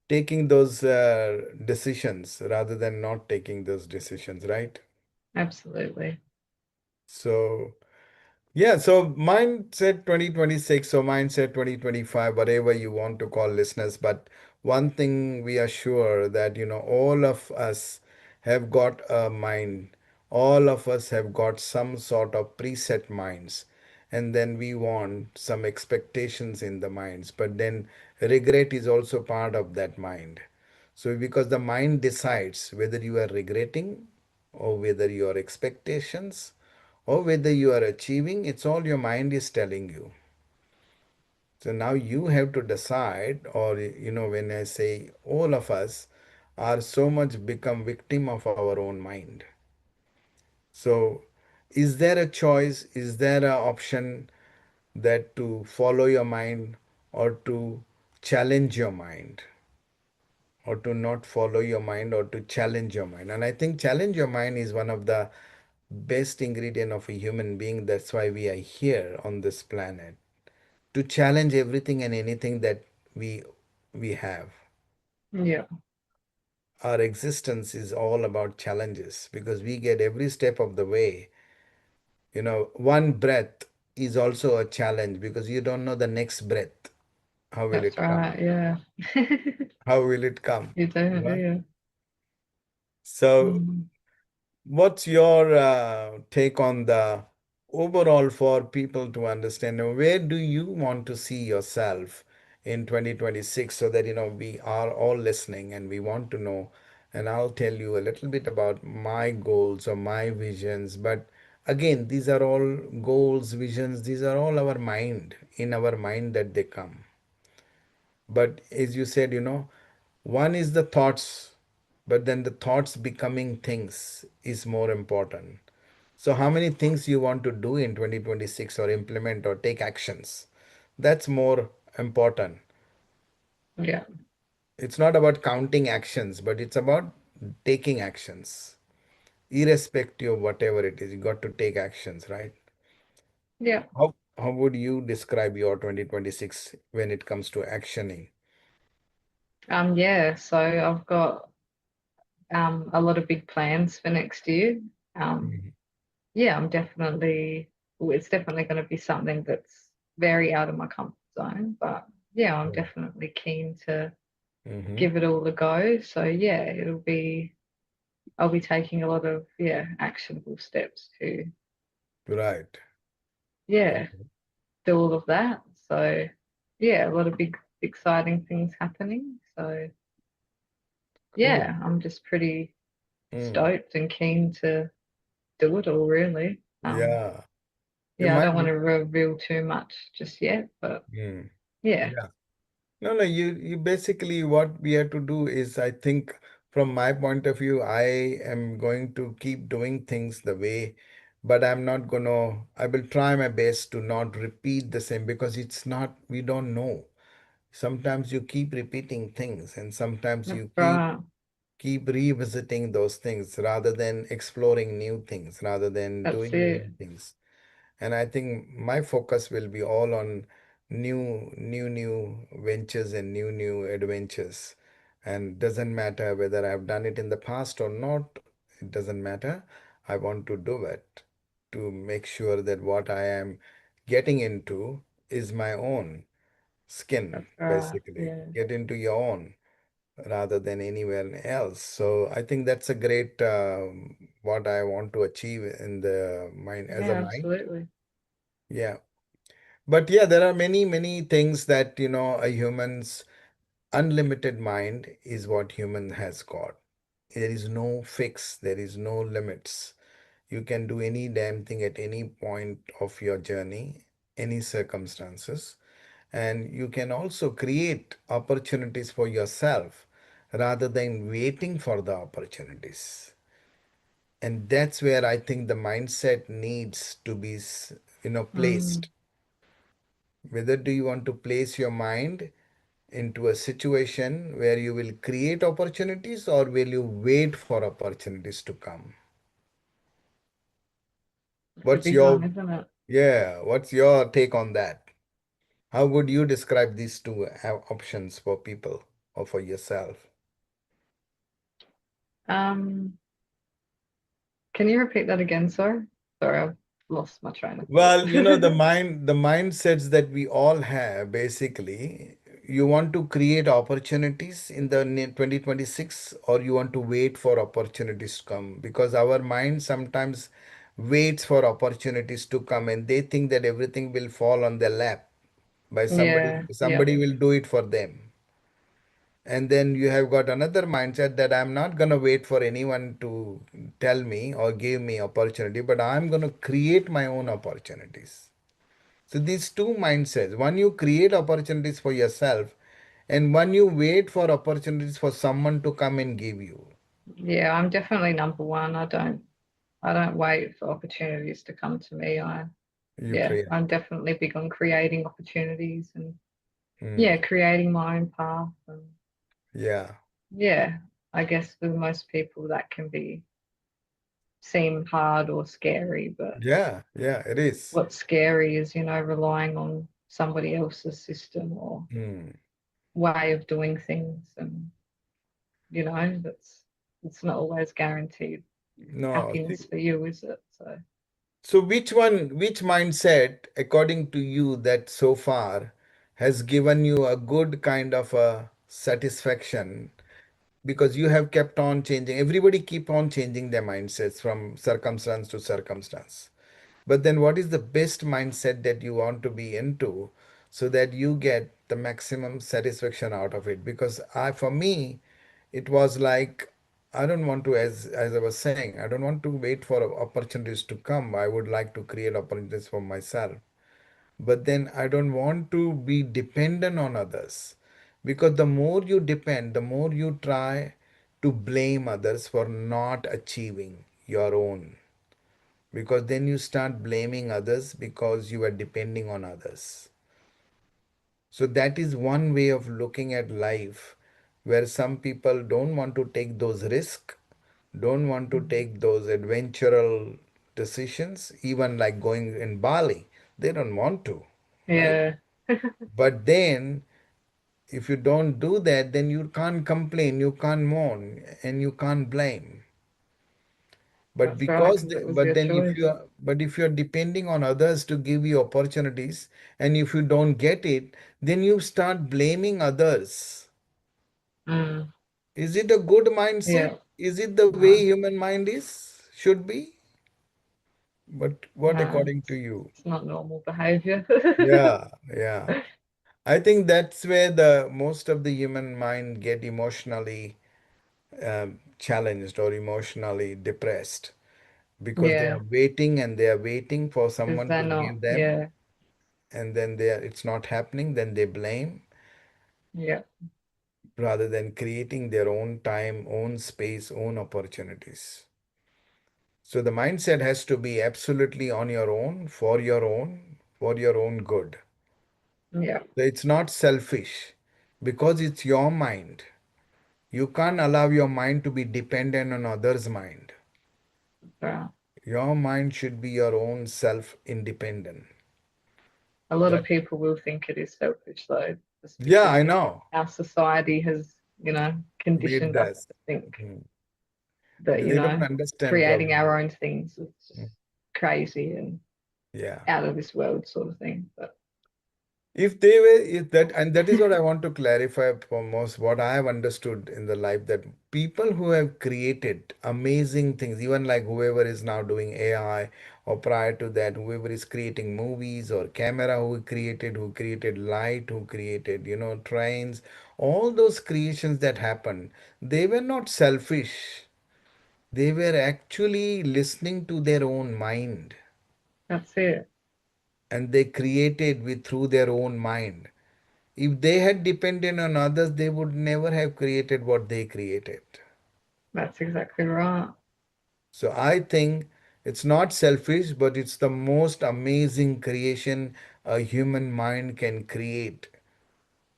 taking those decisions rather than not taking those decisions, right? absolutely. So yeah, so mindset 2026, so mindset 2025, whatever you want to call listeners. But one thing we are sure that, all of us have got a mind, all of us have got some sort of preset minds. And then we want some expectations in the minds. But then regret is also part of that mind. So because the mind decides whether you are regretting or whether your expectations or whether you are achieving, it's all your mind is telling you. So now you have to decide, or when I say all of us are so much become victim of our own mind. So is there a choice? Is there an option that to follow your mind or to challenge your mind? Or to not follow your mind or to challenge your mind. And I think challenge your mind is one of the best ingredient of a human being. That's why we are here on this planet to challenge everything and anything that we we have. Yeah, Our existence is all about challenges because we get every step of the way. One breath is also a challenge because you don't know the next breath. How will that's it come? right. Yeah. How will it come? You don't, do Right? you? So Mm. what's your take on the overall for people to understand where do you want to see yourself in 2026 so that we are all listening and we want to know, and I'll tell you a little bit about my goals or my visions. But again, these are all goals, visions, these are all our mind, in our mind that they come. But as you said, one is the thoughts, but then the thoughts becoming things is more important. So, how many things you want to do in 2026 or implement or take actions? That's more important. Yeah, It's not about counting actions, but it's about taking actions. Irrespective of whatever it is, you got to take actions, right? yeah. How would you describe your 2026 when it comes to actioning? Yeah. So I've got a lot of big plans for next year. Um, Mhm. yeah, well, it's definitely going to be something that's very out of my comfort zone. But yeah, I'm definitely keen to Mm-hmm. give it all a go. So yeah, I'll be taking a lot of, actionable steps to, Right. yeah, Okay. do all of that. So yeah, a lot of big, exciting things happening. So Cool. yeah, I'm just pretty Mm. stoked and keen to do it all, really. Yeah. Yeah, Yeah, I don't want to reveal too much just yet, but mm. yeah, Yeah. No, no, you basically what we have to do is, I think, from my point of view, I am going to keep doing things the way, but I will try my best to not repeat the same because it's not, we don't know. Sometimes you keep repeating things and sometimes that's you right. keep revisiting those things rather than exploring new things, rather than That's doing new it. things. And I think my focus will be all on new ventures and new adventures. And doesn't matter whether I've done it in the past or not, it doesn't matter. I want to do it to make sure that what I am getting into is my own skin, That's right. basically. Yeah. Get into your own. rather than anywhere else. So I think that's a great what I want to achieve in the mind as a Yeah, mind. absolutely. Yeah. But yeah, there are many, many things that, a human's unlimited mind is what human has got. There is no fix, there is no limits. You can do any damn thing at any point of your journey, any circumstances. And you can also create opportunities for yourself rather than waiting for the opportunities. And that's where I think the mindset needs to be, Mm. placed. Whether do you want to place your mind into a situation where you will create opportunities or will you wait for opportunities to come? It's a What's big one, your, isn't it? yeah, what's your take on that? How would you describe these two options for people or for yourself? Um, can you repeat that again, sir? Sorry, I've lost my train of thought. Well, the mindsets that we all have, basically, you want to create opportunities in the 2026 or you want to wait for opportunities to come because our mind sometimes waits for opportunities to come and they think that everything will fall on their lap by somebody, Yeah, yeah, somebody will do it for them. And then you have got another mindset that I'm not going to wait for anyone to tell me or give me opportunity, but I'm going to create my own opportunities. So these two mindsets, one you create opportunities for yourself and one you wait for opportunities for someone to come and give you. yeah. I'm definitely number one. I don't wait for opportunities to come to me. You Yeah, create. I'm definitely big on creating opportunities and Hmm. yeah, creating my own path. And Yeah. yeah, I guess for most people that can seem hard or scary, but Yeah. Yeah. It is. what's scary is, relying on somebody else's system or Hmm. way of doing things. And, that's it's not always guaranteed No. See, happiness for you, is it? So so which mindset, according to you, that so far has given you a good kind of a satisfaction because you have kept on changing. Everybody keep on changing their mindsets from circumstance to circumstance. But then what is the best mindset that you want to be into so that you get the maximum satisfaction out of it? Because for me, it was like I don't want to, as I was saying, I don't want to wait for opportunities to come. I would like to create opportunities for myself. But then I don't want to be dependent on others. Because the more you depend, the more you try to blame others for not achieving your own, because then you start blaming others because you are depending on others. So that is one way of looking at life where some people don't want to take those risks, don't want to mm, take those adventural decisions, even like going in Bali. They don't want to, right? yeah, But then if you don't do that, then you can't complain, you can't moan, and you can't blame. But that's right, because because it was but your then if you choice. are but if you are depending on others to give you opportunities and if you don't get it, then you start blaming others. Mm, Is it a good mindset? yeah, Is it the way no, human mind is should be? But what no, according to you? it's not normal behavior. Yeah, yeah. I think that's where the most of the human mind get emotionally challenged or emotionally depressed because they Yeah, are waiting and they are waiting for because someone they're to not. give them, Yeah, and then it's not happening, then they blame yeah, rather than creating their own time, own space, own opportunities. So the mindset has to be absolutely on your own, for your own good. yeah. So it's not selfish because it's your mind. You can't allow your mind to be dependent on others' mind. Right. Your mind should be your own self independent. A lot of That, people will think it is selfish though, just yeah, because I know. our society has, It conditioned us does. to think Mm. that, They don't understand creating probably. our own things is just Mm. crazy and Yeah. out of this world sort of thing. But If they were, if that, and that is what I want to clarify for most, what I have understood in the life, that people who have created amazing things, even like whoever is now doing AI, or prior to that, whoever is creating movies or camera, who created light, who created, trains, all those creations that happened, they were not selfish. They were actually listening to their own mind, That's it. and they created with through their own mind. If they had depended on others, they would never have created what they created. That's exactly right. So I think it's not selfish, but it's the most amazing creation a human mind can create.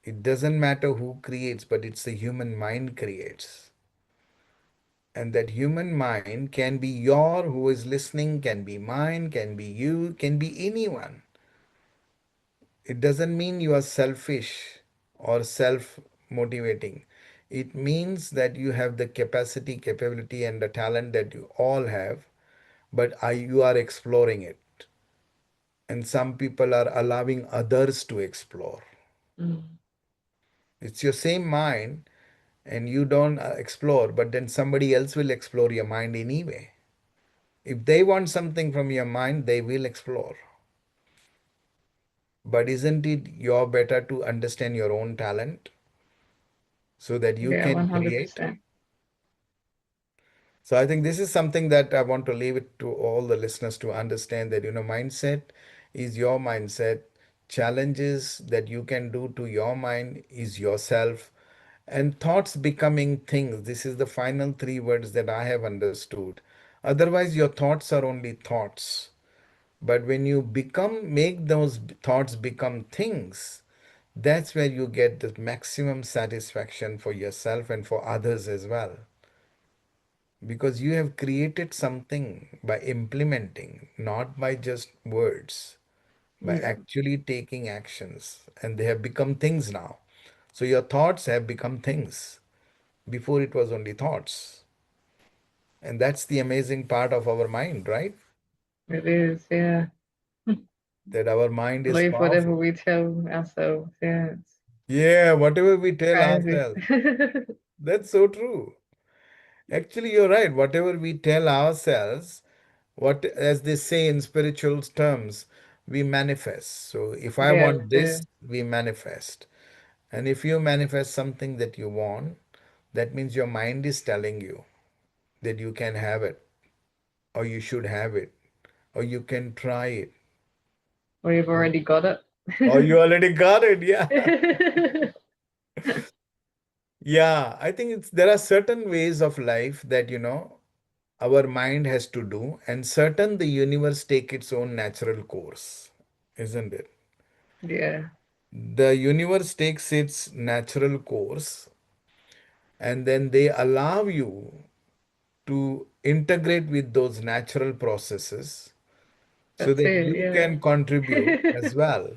It doesn't matter who creates, but it's the human mind creates. And that human mind can be your, who is listening, can be mine, can be you, can be anyone. It doesn't mean you are selfish or self motivating. It means that you have the capacity, capability, and the talent that you all have, but you are exploring it. And some people are allowing others to explore. Mm. It's your same mind, and you don't explore, but then somebody else will explore your mind anyway. If they want something from your mind, they will explore. But isn't it your better to understand your own talent so that you Yeah, can create? 100%. So I think this is something that I want to leave it to all the listeners to understand, that mindset is your mindset. Challenges that you can do to your mind is yourself. And thoughts becoming things. This is the final three words that I have understood. Otherwise, your thoughts are only thoughts. But when you make those thoughts become things, that's where you get the maximum satisfaction for yourself and for others as well, because you have created something by implementing, not by just words, by Yeah, actually taking actions, and they have become things now. So your thoughts have become things. Before it was only thoughts. And that's the amazing part of our mind, right? it is. Yeah. That our mind is Believe whatever powerful. we tell ourselves. Yeah, it's Yeah, whatever we tell crazy. ourselves, that's so true. Actually, you're right. Whatever we tell ourselves, what, as they say in spiritual terms, we manifest. So if I Yeah, want yeah. this, we manifest. And if you manifest something that you want, that means your mind is telling you that you can have it, or you should have it, or you can try it, Or you've already got or it. you already got it. Yeah. Yeah. I think there are certain ways of life that, our mind has to do, and certain the universe take its own natural course, isn't it? Yeah, The universe takes its natural course, and then they allow you to integrate with those natural processes so that's that it. you can contribute Yeah. as well.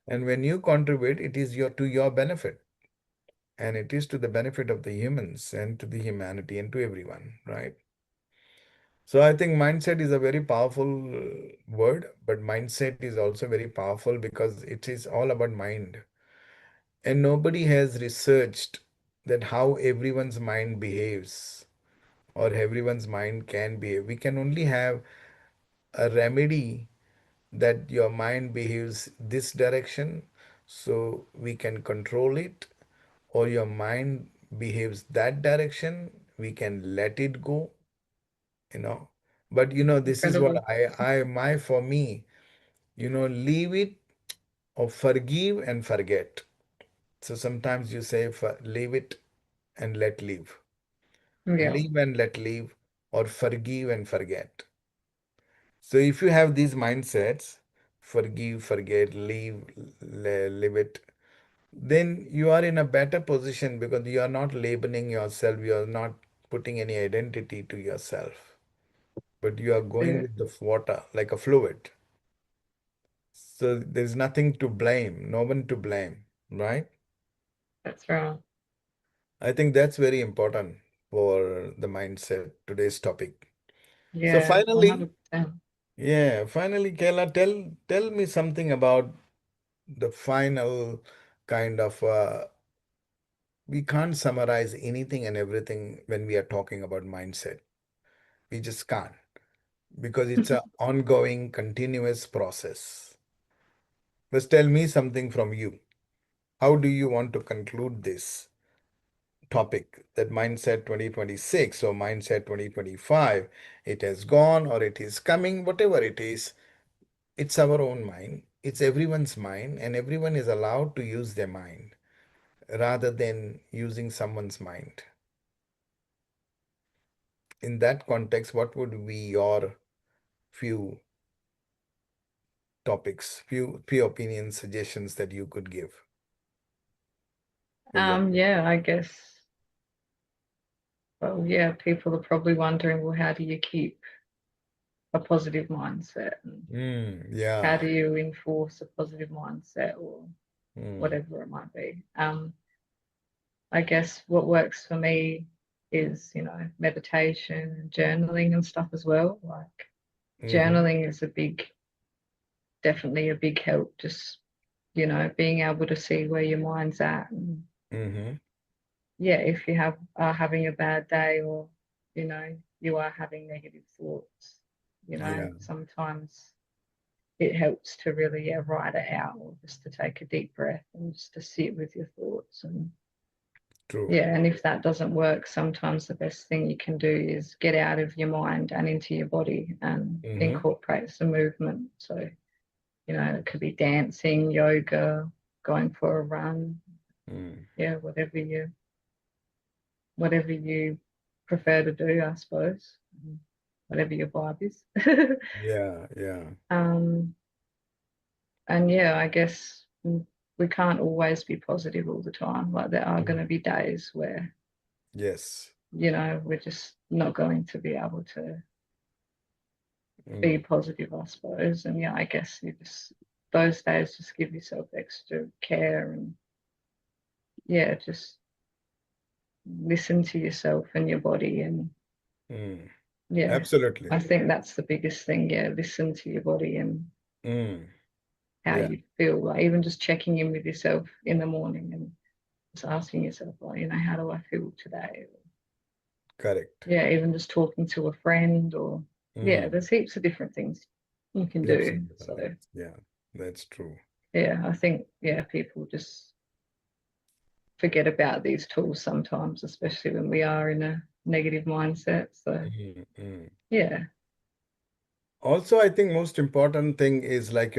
And when you contribute, it is your benefit, and it is to the benefit of the humans and to the humanity and to everyone, right? So I think mindset is a very powerful word, but mindset is also very powerful because it is all about mind. And nobody has researched that how everyone's mind behaves, or everyone's mind can behave. We can only have a remedy that your mind behaves this direction, so we can control it, or your mind behaves that direction, we can let it go, you know. But this is what Incredible. my for me, leave it, or forgive and forget. So sometimes you say, leave it and let live, Yeah, live and let live, or forgive and forget. So if you have these mindsets, forgive, forget, leave, live it, then you are in a better position, because you are not labeling yourself, you are not putting any identity to yourself, but you are that's going it. with the water like a fluid. So there's nothing to blame, no one to blame, right? That's right. I think that's very important for the mindset, today's topic. So Yeah, finally, 100%. yeah, finally, Kayla, tell me something about. the final kind of we can't summarize anything and everything when we are talking about mindset. We just can't because it's an ongoing, continuous process. But tell me something from you. How do you want to conclude this topic, that mindset 2026 or mindset 2025? It has gone or it is coming, whatever it is, it's our own mind. It's everyone's mind, and everyone is allowed to use their mind rather than using someone's mind. In that context, what would be your few topics, few opinions, suggestions that you could give for your Yeah, I guess. Well, yeah, people are probably wondering, well, how do you keep a positive mindset, and how yeah. do you enforce a positive mindset, or Mm, whatever it might be. I guess what works for me is, meditation, journaling and stuff as well. Like mm-hmm, journaling is definitely a big help. Just, being able to see where your mind's at. And mm-hmm, yeah, if you are having a bad day, or, you are having negative thoughts, yeah, sometimes it helps to really, yeah, write it out, or just to take a deep breath and just to sit with your thoughts. And true. yeah, and if that doesn't work, sometimes the best thing you can do is get out of your mind and into your body and Mm-hmm, incorporate some movement. So, it could be dancing, yoga, going for a run, mm, yeah, whatever you prefer to do, I suppose, whatever your vibe is. yeah, yeah, um, and yeah, I guess we can't always be positive all the time. Like there are going mm, to be days where, yes, we're just not going to be able to be mm, positive, I suppose. And yeah, I guess you just those days just give yourself extra care, and yeah, just listen to yourself and your body. And mm, yeah, absolutely. I think that's the biggest thing. Yeah, listen to your body and Mm, how yeah, you feel. Like even just checking in with yourself in the morning and just asking yourself, like, how do I feel today? correct. Yeah, even just talking to a friend, or yeah, Mm, there's heaps of different things you can do. So absolutely. Yeah, that's true. yeah, I think, yeah, people just forget about these tools sometimes, especially when we are in a negative mindset. So Mm, mm. yeah, Also, I think most important thing is like,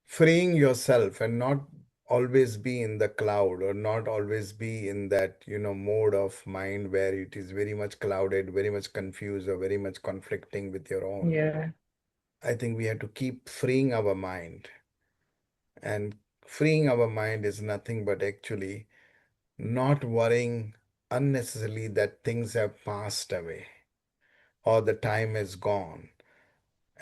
freeing yourself and not always be in the cloud or not always be in that, mode of mind where it is very much clouded, very much confused, or very much conflicting with your own. yeah, I think we have to keep freeing our mind. And freeing our mind is nothing but actually not worrying unnecessarily that things have passed away or the time is gone.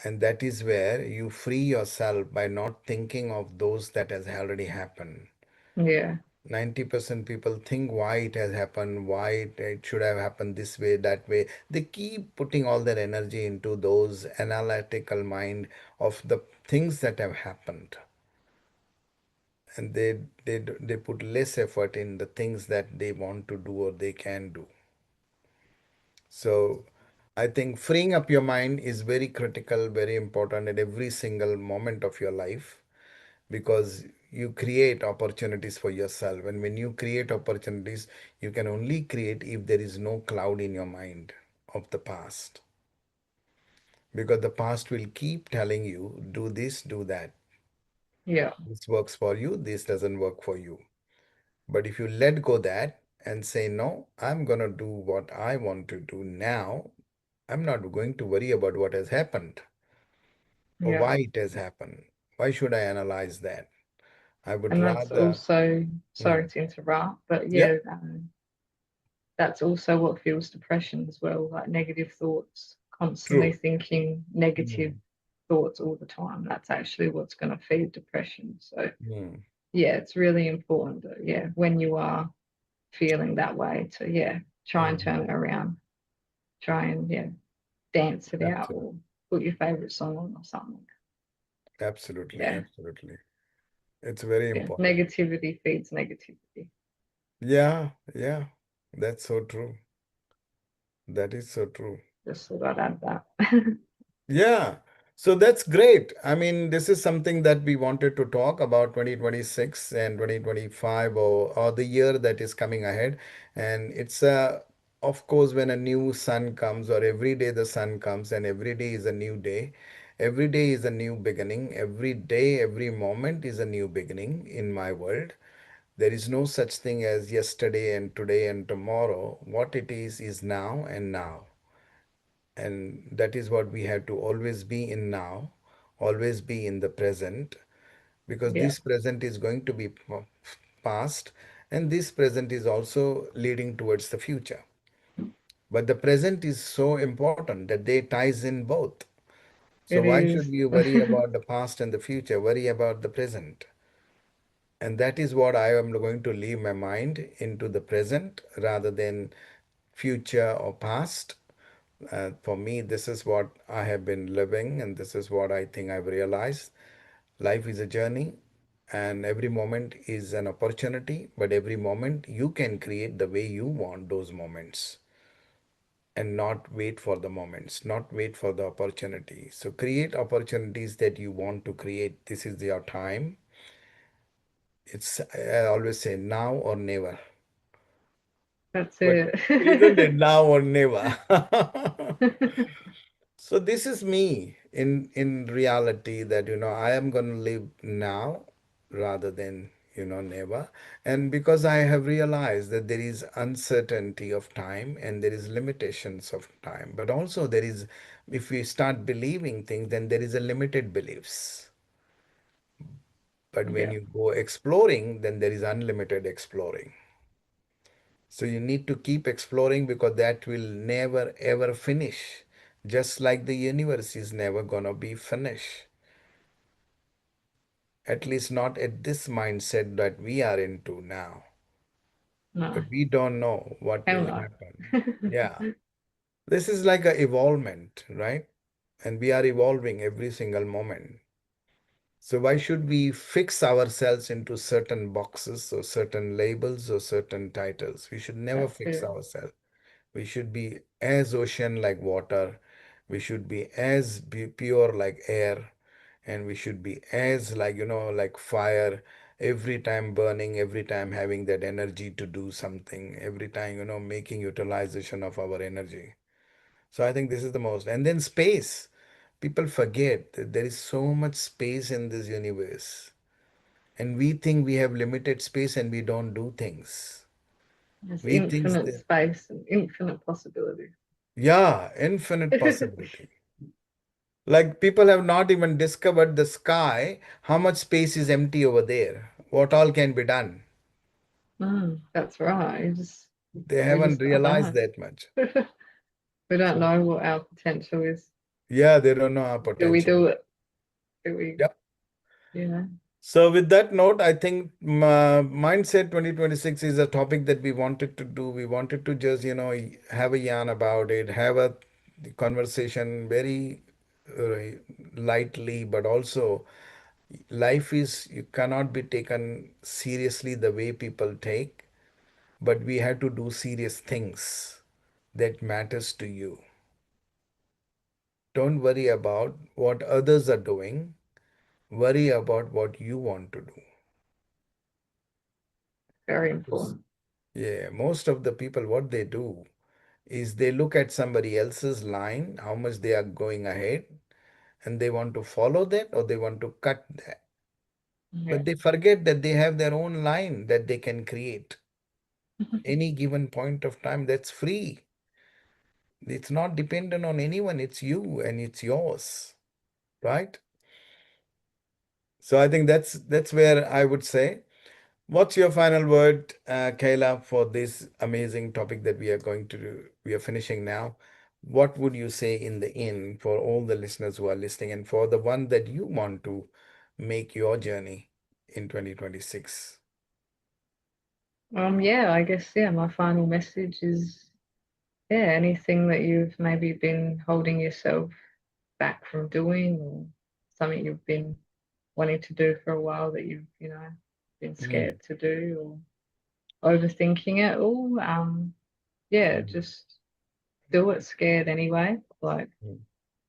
And that is where you free yourself by not thinking of those that has already happened. yeah, 90% people think why it has happened, why it should have happened this way, that way. They keep putting all their energy into those analytical mind of the things that have happened. And they put less effort in the things that they want to do or they can do. So I think freeing up your mind is very critical, very important at every single moment of your life because you create opportunities for yourself. And when you create opportunities, you can only create if there is no cloud in your mind of the past. Because the past will keep telling you, do this, do that. yeah, This works for you, this doesn't work for you. But if you let go that and say, no, I'm going to do what I want to do now, I'm not going to worry about what has happened or yeah. why it has happened. Why should I analyze that? I would And that's rather, also, sorry mm, to interrupt, but yeah, yeah, that's also what fuels depression as well, like negative thoughts, constantly true. thinking negative Mm, thoughts all the time. That's actually what's going to feed depression. So mm, yeah, it's really important that, yeah, when you are feeling that way, to, yeah, try and turn mhm. it around. Try and, yeah, dance it out, or Absolutely. put your favorite song on or something. Absolutely. Yeah. Absolutely. It's very Yeah, important. negativity feeds negativity. Yeah, yeah, that's so true. That is so true. Just thought I'd add that. Yeah. So that's great. I mean, this is something that we wanted to talk about 2026 and 2025, or the year that is coming ahead. And it's of course, when a new sun comes, or every day the sun comes, and every day is a new day. Every day is a new beginning. Every day, every moment is a new beginning in my world. There is no such thing as yesterday and today and tomorrow. What it is now and now. And that is what we have to always be in now, always be in the present, because Yeah, this present is going to be past, and this present is also leading towards the future. But the present is so important that they ties in both. So it why should is. we worry about the past and the future? Worry about the present. And that is what I am going to leave my mind into the present rather than future or past. For me, this is what I have been living, and this is what I think I've realized. Life is a journey, and every moment is an opportunity, but every moment you can create the way you want those moments and not wait for the moments, not wait for the opportunity. So create opportunities that you want to create. This is your time. It's, I always say, now or never. That's But it. isn't it now or never? So this is me in reality, that I am going to live now rather than never. And because I have realized that there is uncertainty of time and there is limitations of time, but also there is, if we start believing things, then there is a limited beliefs. But when Yeah, you go exploring, then there is unlimited exploring. So you need to keep exploring, because that will never ever finish. Just like the universe is never gonna be finished. At least not at this mindset that we are into now. But no, we don't know what hell will no. happen. Yeah. This is like a evolvement, right? And we are evolving every single moment. So why should we fix ourselves into certain boxes or certain labels or certain titles? We should never That's fix it. ourselves. We should be as ocean like water. We should be as pure like air. And we should be as like, like fire, every time burning, every time having that energy to do something, every time, making utilization of our energy. So I think this is the most. And then space. People forget that there is so much space in this universe. And we think we have limited space and we don't do things. There's We think infinite that, space and infinite possibilities. yeah, infinite possibility. Like people have not even discovered the sky, how much space is empty over there, what all can be done. That's right. They We haven't just don't realized know. that much. We don't So, know what our potential is. yeah, they don't know our Do we potential. do it? Do we, Yep. you know? So, with that note, I think Mindset 2026 is a topic that we wanted to do. We wanted to just, have a yarn about it, have a conversation very uh, lightly, but also life is, you cannot be taken seriously the way people take, but we have to do serious things that matters to you. Don't worry about what others are doing. Worry about what you want to do. Very Yes. important. Yeah, most of the people, what they do is they look at somebody else's line, how much they are going ahead, and they want to follow that or they want to cut that. Yeah. But they forget that they have their own line that they can create any given point of time, that's free. It's not dependent on anyone, it's you and it's yours, right? So I think that's where I would say. What's your final word, Kayla, for this amazing topic that we are finishing now? What would you say in the end for all the listeners who are listening and for the one that you want to make your journey in 2026? Yeah, I guess, yeah, my final message is, yeah, anything that you've maybe been holding yourself back from doing or something you've been wanting to do for a while that you've, been mm, scared to do or overthinking it all. Yeah, mm, just do it scared anyway. Like, mm,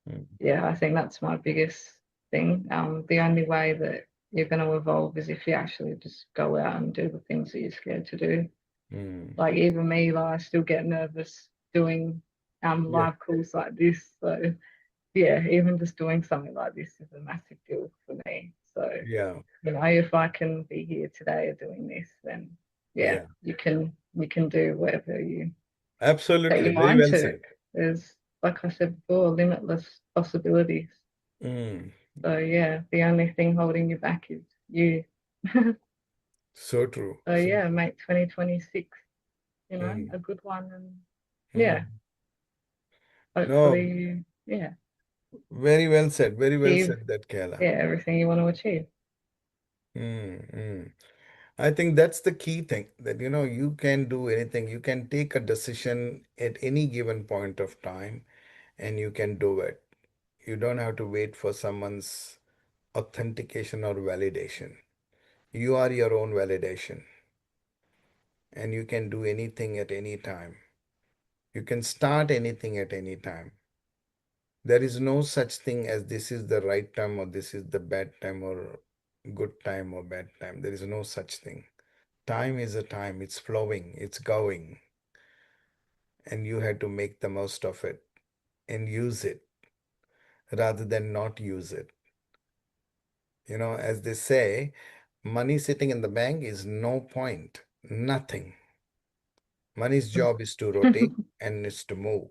mm, yeah, I think that's my biggest thing. The only way that you're going to evolve is if you actually just go out and do the things that you're scared to do. mm. Like even me, like I still get nervous doing Yeah, live calls like this. So yeah, even just doing something like this is a massive deal for me. So, yeah, if I can be here today or doing this, then yeah, yeah. you can do whatever you set Absolutely. your Very mind well to. said. There's, like I said before, limitless possibilities. Mm, So yeah, the only thing holding you back is you. So so true. So yeah, true. make 2026, Mm, a good one, and yeah, mm. No, hopefully yeah, very well said. Very well achieve said that, Kayla. yeah everything you want to achieve. Mm, mm. I think that's the key thing that you can do anything. You can take a decision at any given point of time and you can do it. You don't have to wait for someone's authentication or validation. You are your own validation and you can do anything at any time. You can start anything at any time. There is no such thing as this is the right time or this is the bad time or good time or bad time. There is no such thing. Time is a time, it's flowing, it's going, and you have to make the most of it and use it rather than not use it. As they say, money sitting in the bank is no point, nothing. Money's job is to rotate and is to move.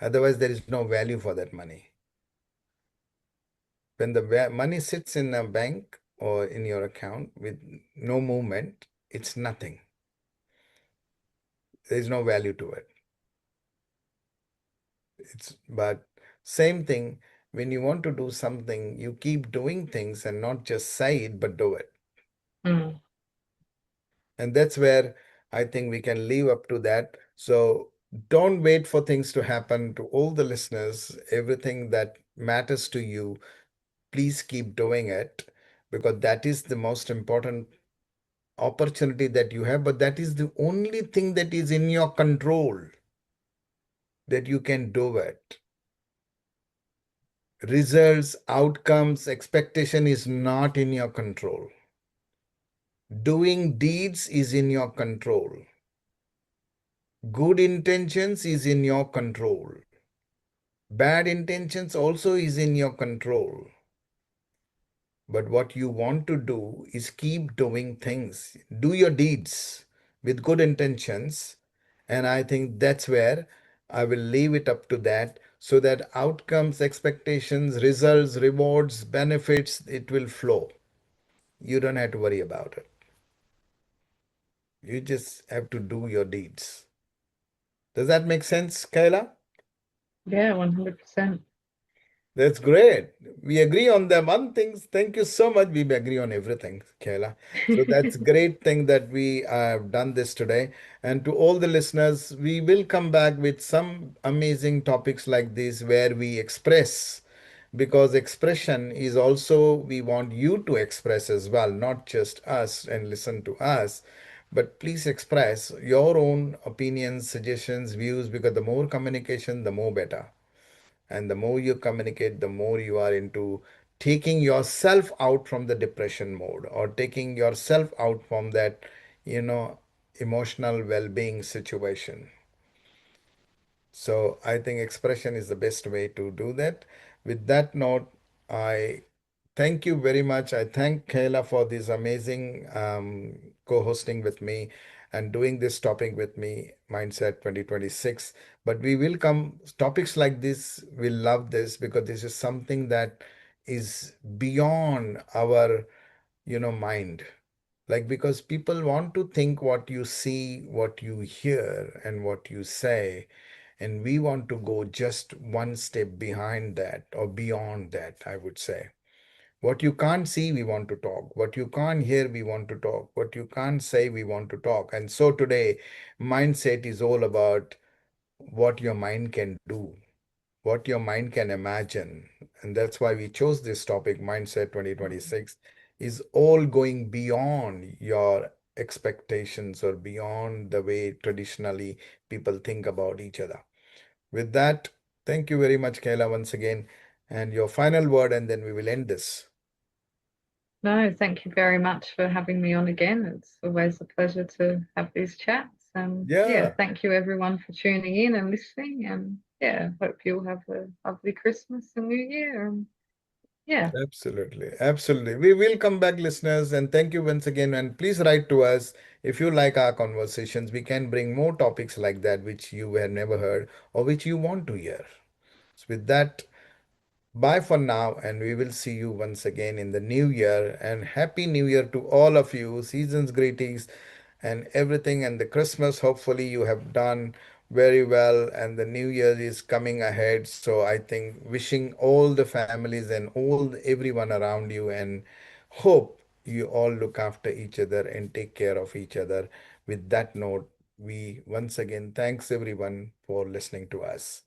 Otherwise, there is no value for that money. When the money sits in a bank or in your account with no movement, it's nothing. There is no value to it. But same thing, when you want to do something, you keep doing things and not just say it, but do it. Mm. And that's where I think we can live up to that. So don't wait for things to happen. To all the listeners, everything that matters to you, please keep doing it because that is the most important opportunity that you have. But that is the only thing that is in your control that you can do it. Results, outcomes, expectation is not in your control. Doing deeds is in your control. Good intentions is in your control. Bad intentions also is in your control. But what you want to do is keep doing things. Do your deeds with good intentions. And I think that's where I will leave it up to that so that outcomes, expectations, results, rewards, benefits, it will flow. You don't have to worry about it. You just have to do your deeds. Does that make sense, Kayla? Yeah, 100%. That's great. We agree on the one thing. Thank you so much. We agree on everything, Kayla. So that's great thing that we have done this today. And to all the listeners, we will come back with some amazing topics like this where we express, because expression is also we want you to express as well, not just us and listen to us. But please express your own opinions, suggestions, views, because the more communication, the more better. And the more you communicate, the more you are into taking yourself out from the depression mode or taking yourself out from that, you know, emotional well being situation. So I think expression is the best way to do that. With that note, I thank you very much. I thank Kayla for this amazing co-hosting with me and doing this topic with me, Mindset 2026. But we will come topics like this. We love this because this is something that is beyond our, mind. Like because people want to think what you see, what you hear, and what you say, and we want to go just one step behind that or beyond that, I would say. What you can't see, we want to talk. What you can't hear, we want to talk. What you can't say, we want to talk. And so today, mindset is all about what your mind can do, what your mind can imagine. And that's why we chose this topic, Mindset Mm. 2026, is all going beyond your expectations or beyond the way traditionally people think about each other. With that, thank you very much, Kayla, once again. And your final word, and then we will end this. No, thank you very much for having me on again. It's always a pleasure to have these chats. And yeah, Yeah. thank you everyone for tuning in and listening. And yeah, hope you'll have a lovely Christmas and New Year. And yeah, Absolutely. Absolutely. We will come back, listeners, and thank you once again. And please write to us if you like our conversations. We can bring more topics like that which you have never heard or which you want to hear. So, with that, bye for now, and we will see you once again in the new year. And Happy New Year to all of you. Season's greetings and everything. And the Christmas, hopefully, you have done very well. And the new year is coming ahead. So, I think wishing all the families and all everyone around you, and hope you all look after each other and take care of each other. With that note, we once again thanks everyone for listening to us.